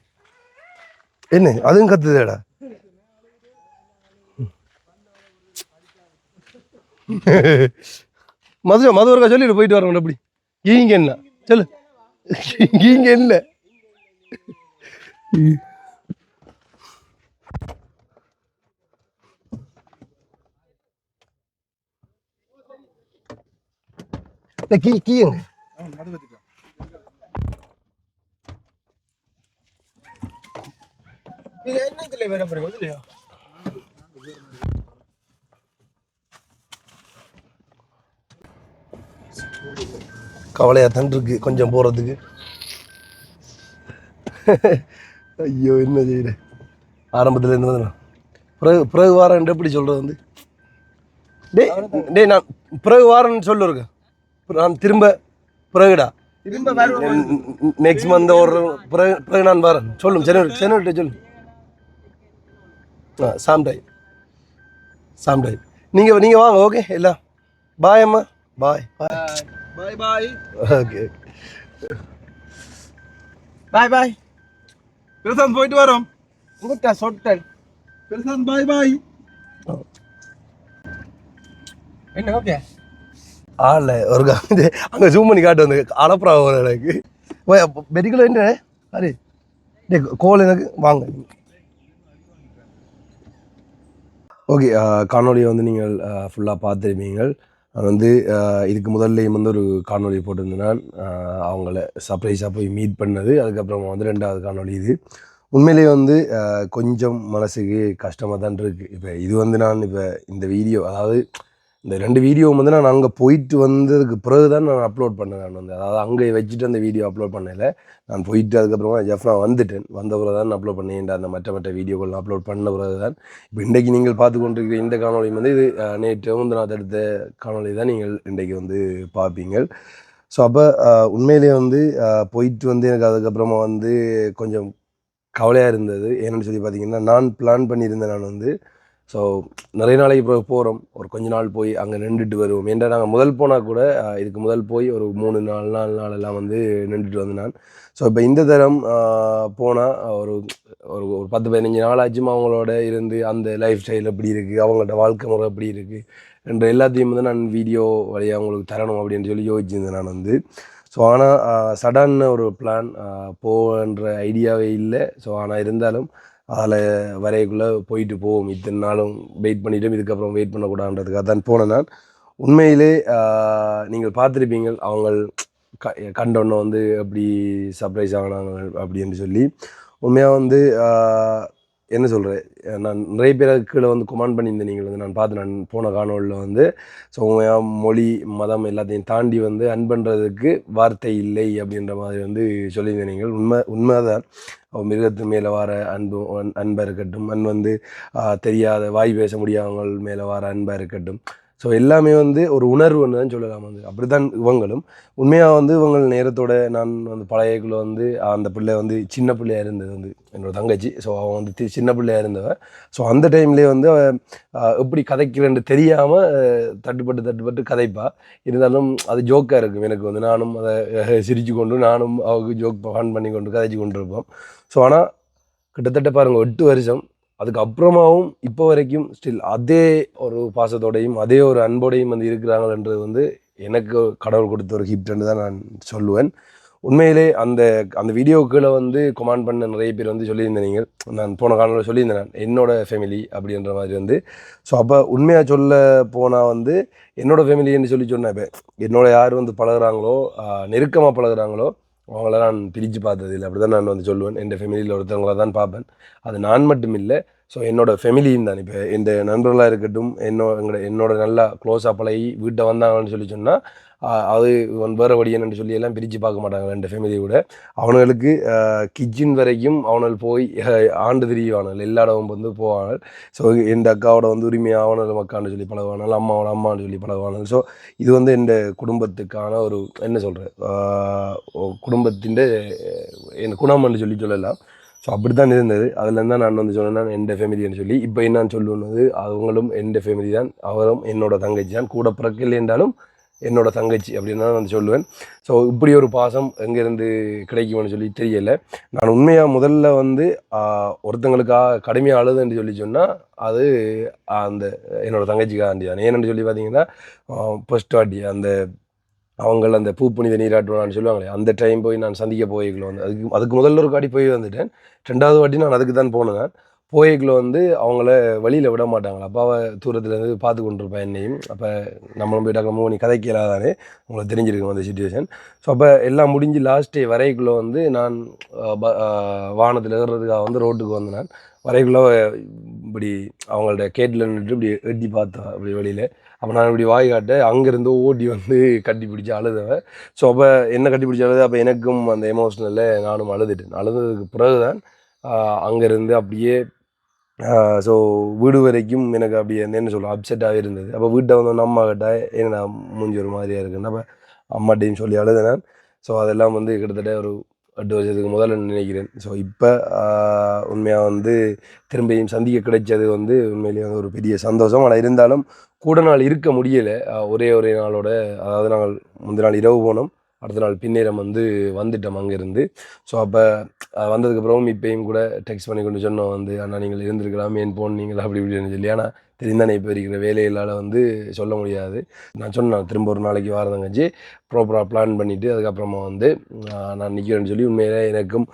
என்ன அதுவும் கத்துதேடா. மதுவருக்கா சொல்லிட்டு போயிட்டு வரோம். அப்படி இங்க என்ன சொல்லு. இங்க என்ன கவலையா தான் இருக்கு கொஞ்சம் போறதுக்கு. ஐயோ என்ன செய்யற. ஆரம்பத்துல இருந்து பிறகு வாரம் எப்படி சொல்றது வந்து டே நான் பிறகு வாரம்னு சொல்லுறேன். நான் திரும்ப பிறகுடா நெக்ஸ்ட் மந்த் ஒரு பிறகு நான் வரேன். சொல்லும் சென்னை சொல்லு. சாம்டைம் நீங்கள் வாங்க. ஓகே எல்லாம் பாய் அம்மா. பாய் பாய் பாய் பாய் ஓகே பாய் பாய். பிரசாந்த் போயிட்டு வரோம். உங்கள்கிட்ட சொட்டல் பிரசாந்த் பாய் பாய். என்ன ஓகே ஆள ஒரு அங்கே ஜூம் பண்ணி காட்டு வந்து அலப்புறா ஒரு எனக்கு மெடிக்கல் என்ன அரே டே கோல் எனக்கு வாங்க. ஓகே காணொலியை வந்து நீங்கள் ஃபுல்லாக பார்த்துருப்பீங்கள். நான் வந்து இதுக்கு முதல்லையும் வந்து ஒரு காணொலி போட்டிருந்தேன். அவங்கள சர்ப்ரைஸாக போய் மீட் பண்ணது. அதுக்கப்புறமா வந்து 2வது காணொலி இது. உண்மையிலேயே வந்து கொஞ்சம் மனசுக்கு கஷ்டமாக தான் இருக்குது. இப்போ இது வந்து நான் இப்போ இந்த வீடியோ, அதாவது இந்த 2 வீடியோவும் வந்து நான் அங்கே போயிட்டு வந்ததுக்கு பிறகு தான் நான் அப்லோட் பண்ணேன். நான் வந்து அதாவது அங்கே வச்சுட்டு அந்த வீடியோ அப்லோட் பண்ணல. நான் போயிட்டு அதுக்கப்புறமா ஜெஃப்னா வந்துட்டேன். வந்த பிறகு தான் அப்லோட் பண்ணேன். அந்த மற்ற வீடியோக்கள் அப்லோட் பண்ண பிறகு தான் இப்போ இன்றைக்கி நீங்கள் பார்த்து கொண்டிருக்கிற இந்த காணொலி வந்து இது நேற்று வந்து நான் எடுத்த காணொலி தான் நீங்கள் இன்றைக்கி வந்து பார்ப்பீங்க. ஸோ அப்போ உண்மையிலேயே வந்து போயிட்டு வந்து எனக்கு அதுக்கப்புறமா வந்து கொஞ்சம் கவலையாக இருந்தது. ஏன்னு சொல்லி பார்த்தீங்கன்னா, நான் பிளான் பண்ணியிருந்தேன். நான் வந்து ஸோ நிறைய நாளைக்கு பிறகு போகிறோம். ஒரு கொஞ்ச நாள் போய் அங்கே நின்றுட்டு வருவோம். ஏன்டா நாங்கள் முதல் போனால் கூட இதுக்கு முதல் போய் ஒரு 3 நாள் 4 நாள் எல்லாம் வந்து நின்றுட்டு வந்து நான். ஸோ இப்போ இந்த தரம் போனால் ஒரு ஒரு ஒரு 10-15 நாளாச்சும் அவங்களோட இருந்து அந்த லைஃப் ஸ்டைல் எப்படி இருக்குது, அவங்களோட வாழ்க்கை முறை எப்படி இருக்குது என்ற எல்லாத்தையும் வந்து நான் வீடியோ வழியாக அவங்களுக்கு தரணும் அப்படின்னு சொல்லி யோசிச்சிருந்தேன் நான் வந்து. ஸோ ஆனால் சடன் ஒரு பிளான் போன்ற ஐடியாவே இல்லை. ஸோ ஆனால் இருந்தாலும் அதில் வரைக்குள்ளே போயிட்டு போவோம். இத்தனை நாளும் வெயிட் பண்ணிவிட்டோம், இதுக்கப்புறம் வெயிட் பண்ணக்கூடாதுன்றதுக்காக தான் போனேன் நான். உண்மையிலே நீங்கள் பார்த்துருப்பீங்க அவங்க கண்டோன்னு வந்து எப்படி சர்ப்ரைஸ் ஆகினாங்க அப்படின்னு சொல்லி. உண்மையாக வந்து என்ன சொல்கிறேன், நான் நிறைய பேர் கீழே வந்து கமெண்ட் பண்ணியிருந்தேன். நீங்கள் வந்து நான் பார்த்து நான் போன காணொலியில் வந்து ஸோ உண்மையாக மொழி மதம் எல்லாத்தையும் தாண்டி வந்து அன்புன்றதுக்கு வார்த்தை இல்லை அப்படின்ற மாதிரி வந்து சொல்லியிருந்தேன். நீங்கள் உண்மைதான். மிருகத்து மேலே வர அன்பாக இருக்கட்டும், வந்து தெரியாத வாய் பேச முடியாதவங்கள் மேலே வர அன்பாக இருக்கட்டும். ஸோ எல்லாமே வந்து ஒரு உணர்வுன்னு தான் சொல்லலாம். வந்து அப்படி தான் இவங்களும் உண்மையாக வந்து இவங்க நேரத்தோட நான் வந்து பழையக்குள்ளே வந்து அந்த பிள்ளை வந்து சின்ன பிள்ளையாக இருந்தது வந்து என்னோடய தங்கச்சி. ஸோ அவன் வந்து சின்ன பிள்ளையாக இருந்தவன். ஸோ அந்த டைம்லேயே வந்து எப்படி கதைக்கிறேன்னு தெரியாமல் தட்டுப்பட்டு கதைப்பா. இருந்தாலும் அது ஜோக்காக இருக்கும் எனக்கு வந்து. நானும் அதை சிரித்து கொண்டு நானும் அவருக்கு ஜோக் ஃபன் பண்ணி கொண்டு கதைச்சி கொண்டு இருப்போம். ஸோ ஆனால் கிட்டத்தட்ட பாருங்கள் 8 வருஷம் அதுக்கப்புறமாவும் இப்போ வரைக்கும் ஸ்டில் அதே ஒரு பாசத்தோடையும் அதே ஒரு அன்போடையும் வந்து இருக்கிறாங்கன்றது வந்து எனக்கு கடவுள் கொடுத்த ஒரு கிஃப்ட்ன்னு தான் நான் சொல்லுவேன். உண்மையிலே அந்த வீடியோக்குள்ளே வந்து கமெண்ட் பண்ண நிறைய பேர் வந்து சொல்லியிருந்தேன். நீங்கள் நான் போன காலத்தில் சொல்லியிருந்தேன் நான் என்னோடய ஃபேமிலி அப்படின்ற மாதிரி வந்து. ஸோ அப்போ உண்மையாக சொல்ல போனால் வந்து என்னோடய ஃபேமிலின்னு சொல்லி சொன்னேன். இப்போ என்னோட யார் வந்து பழகுறாங்களோ நெருக்கமாக பழகுறாங்களோ அவங்கள நான் பிரித்து பார்த்ததில்லை. அப்படி தான் நான் வந்து சொல்லுவேன். என் ஃபேமிலியில் ஒருத்தவங்கள தான் பார்ப்பேன். அது நான் மட்டும் இல்லை, ஸோ என்னோடய ஃபேமிலியும் தான். இப்போ இந்த நண்பர்களாக இருக்கட்டும், என்னோட நல்லா க்ளோஸாக பழகி வீட்டை வந்தாங்கன்னு சொல்லி சொன்னால் அது வேறு வடியன்னு சொல்லி எல்லாம் பிரித்து பார்க்க மாட்டாங்க 2 ஃபேமிலியை விட. அவனுங்களுக்கு கிச்சன் வரைக்கும் அவனுள் போய் ஆண்டு திரிவானுகள், எல்லா இடமும் வந்து போவாங்க. ஸோ எந்த அக்காவோட வந்து உரிமையாக அவனல் மக்கான்னு சொல்லி பழகுவானுகள், அம்மாவோட அம்மான்னு சொல்லி பழகுவானுகள். ஸோ இது வந்து என் குடும்பத்துக்கான ஒரு என்ன சொல்கிறேன், குடும்பத்தின் என் குணம்னு சொல்லலாம். ஸோ அப்படி தான் இருந்தது. அதுலேருந்து தான் நான் வந்து சொன்னேன் என் ஃபேமிலின்னு சொல்லி. இப்போ என்னான்னு சொல்லுவது, அவங்களும் என் ஃபேமிலி தான், அவரும் என்னோட தங்கச்சி தான். கூட பிறக்கலை என்றாலும் என்னோட தங்கச்சி அப்படின்னு தான் வந்து சொல்லுவேன். ஸோ இப்படி ஒரு பாசம் எங்கேருந்து கிடைக்கும்னு சொல்லி தெரியலை. நான் உண்மையாக முதல்ல வந்து ஒருத்தங்களுக்காக கடுமையாக அழுதுன்னு சொல்லி சொன்னால் அது அந்த என்னோடய தங்கச்சிக்காண்டி தான். ஏன்னு சொல்லி பார்த்தீங்கன்னா, ஃபர்ஸ்ட் வாட்டி அவங்கள அந்த பூப்புனித நீராட்டுவான்னு சொல்லுவாங்களே, அந்த டைம் போய் நான் சந்திக்க போய்க்குள்ள வந்து அதுக்கு முதல்ல ஒரு காட்டி போய் வந்துட்டேன். 2வது வாட்டி நான் அதுக்கு தான் போனேன். போய்க்குள்ள வந்து அவங்கள வழியில் விட மாட்டாங்களா. அப்பாவை தூரத்துலேருந்து பார்த்து கொண்டிருப்பேன் என்னையும். அப்போ நம்மளும் போயிட்டாங்க நீ கதைக்கலாதானே, உங்களுக்கு தெரிஞ்சிருக்கும் அந்த சுச்சுவேஷன். ஸோ அப்போ எல்லாம் முடிஞ்சு லாஸ்ட் டே வரைக்குள்ளே வந்து நான் வாகனத்தில் ஏறுறதுக்காக வந்து ரோட்டுக்கு வந்து நான் வரைக்குள்ளே இப்படி அவங்கள்ட்ட கேட்டில் நின்றுட்டு இப்படி எட்டி பார்த்தேன் அப்படி வழியில். அப்போ நான் இப்படி வாய் காட்ட அங்கேருந்து ஓட்டி வந்து கட்டி பிடிச்சி அழுதவன். ஸோ அப்போ என்ன கட்டி பிடிச்சி அழுது, அப்போ எனக்கும் அந்த எமோஷ்னலில் நானும் அழுதுட்டேன். அழுதுறதுக்கு பிறகு தான் அங்கேருந்து அப்படியே ஸோ வீடு வரைக்கும் எனக்கு அப்படியே என்ன சொல்லுவோம் அப்செட்டாகவே இருந்தது. அப்போ வீட்டை வந்து அம்மா கேட்டால் என்ன மூஞ்சி ஒரு மாதிரியாக இருக்குன்னு அப்போ அம்மாட்டையும் சொல்லி அழுதுனேன். ஸோ அதெல்லாம் வந்து கிட்டத்தட்ட ஒரு 8 வருஷத்துக்கு முதல்ல நினைக்கிறேன். ஸோ இப்போ உண்மையாக வந்து திரும்பியும் சந்திக்க கிடைச்சது வந்து உண்மையிலேயே வந்து ஒரு பெரிய சந்தோஷம். ஆனால் இருந்தாலும் கூட நாள் இருக்க முடியலை. ஒரே நாளோட, அதாவது நாங்கள் முந்தின நாள் இரவு போனோம், அடுத்த நாள் பின்னேரம் வந்து வந்துட்டோம் அங்கேருந்து. ஸோ அப்போ வந்ததுக்கப்புறம் இப்போயும் கூட டெக்ஸ்ட் பண்ணி கொண்டு சொன்னோம் வந்து, அண்ணா நீங்கள் இருந்திருக்கலாம், ஏன் போனீங்களா அப்படி இப்படின்னு சொல்லி. ஆனால் தெரிந்தானே இப்போ இருக்கிற வேலைகளால் வந்து சொல்ல முடியாது. நான் சொன்னேன் திரும்ப ஒரு நாளைக்கு வாரதங்கச்சி ப்ராப்பராக பிளான் பண்ணிவிட்டு அதுக்கப்புறமா வந்து நான் நிற்கிறேன்னு சொல்லி. உண்மையிலே எனக்கும்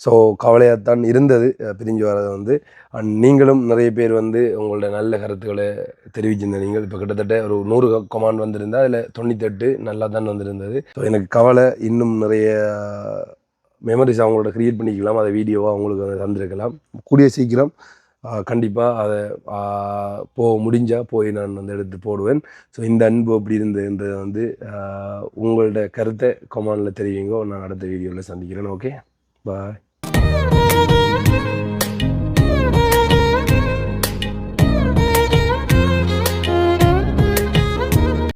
ஸோ கவலையாகத்தான் இருந்தது பிரிஞ்சு வர்றது வந்து. நீங்களும் நிறைய பேர் வந்து உங்களோட நல்ல கருத்துக்களை தெரிவிச்சிருந்த நீங்கள் இப்போ கிட்டத்தட்ட ஒரு 100 கமெண்ட் வந்திருந்தால் அதில் 98 நல்லா தான் வந்திருந்தது. ஸோ எனக்கு கவலை, இன்னும் நிறைய மெமரிஸ் அவங்களோட க்ரியேட் பண்ணிக்கலாம், அதை வீடியோவாக அவங்களுக்கு அதை தந்திருக்கலாம். கூடிய சீக்கிரம் கண்டிப்பாக அதை முடிஞ்சால் போய் நான் வந்து எடுத்து போடுவேன். ஸோ இந்த அன்பு அப்படி இருந்ததுன்றது வந்து உங்களோட கருத்தை கமெண்டில் தெரிவிங்கோ. நான் அடுத்த வீடியோவில் சந்திக்கிறேன். ஓகே, பாய்.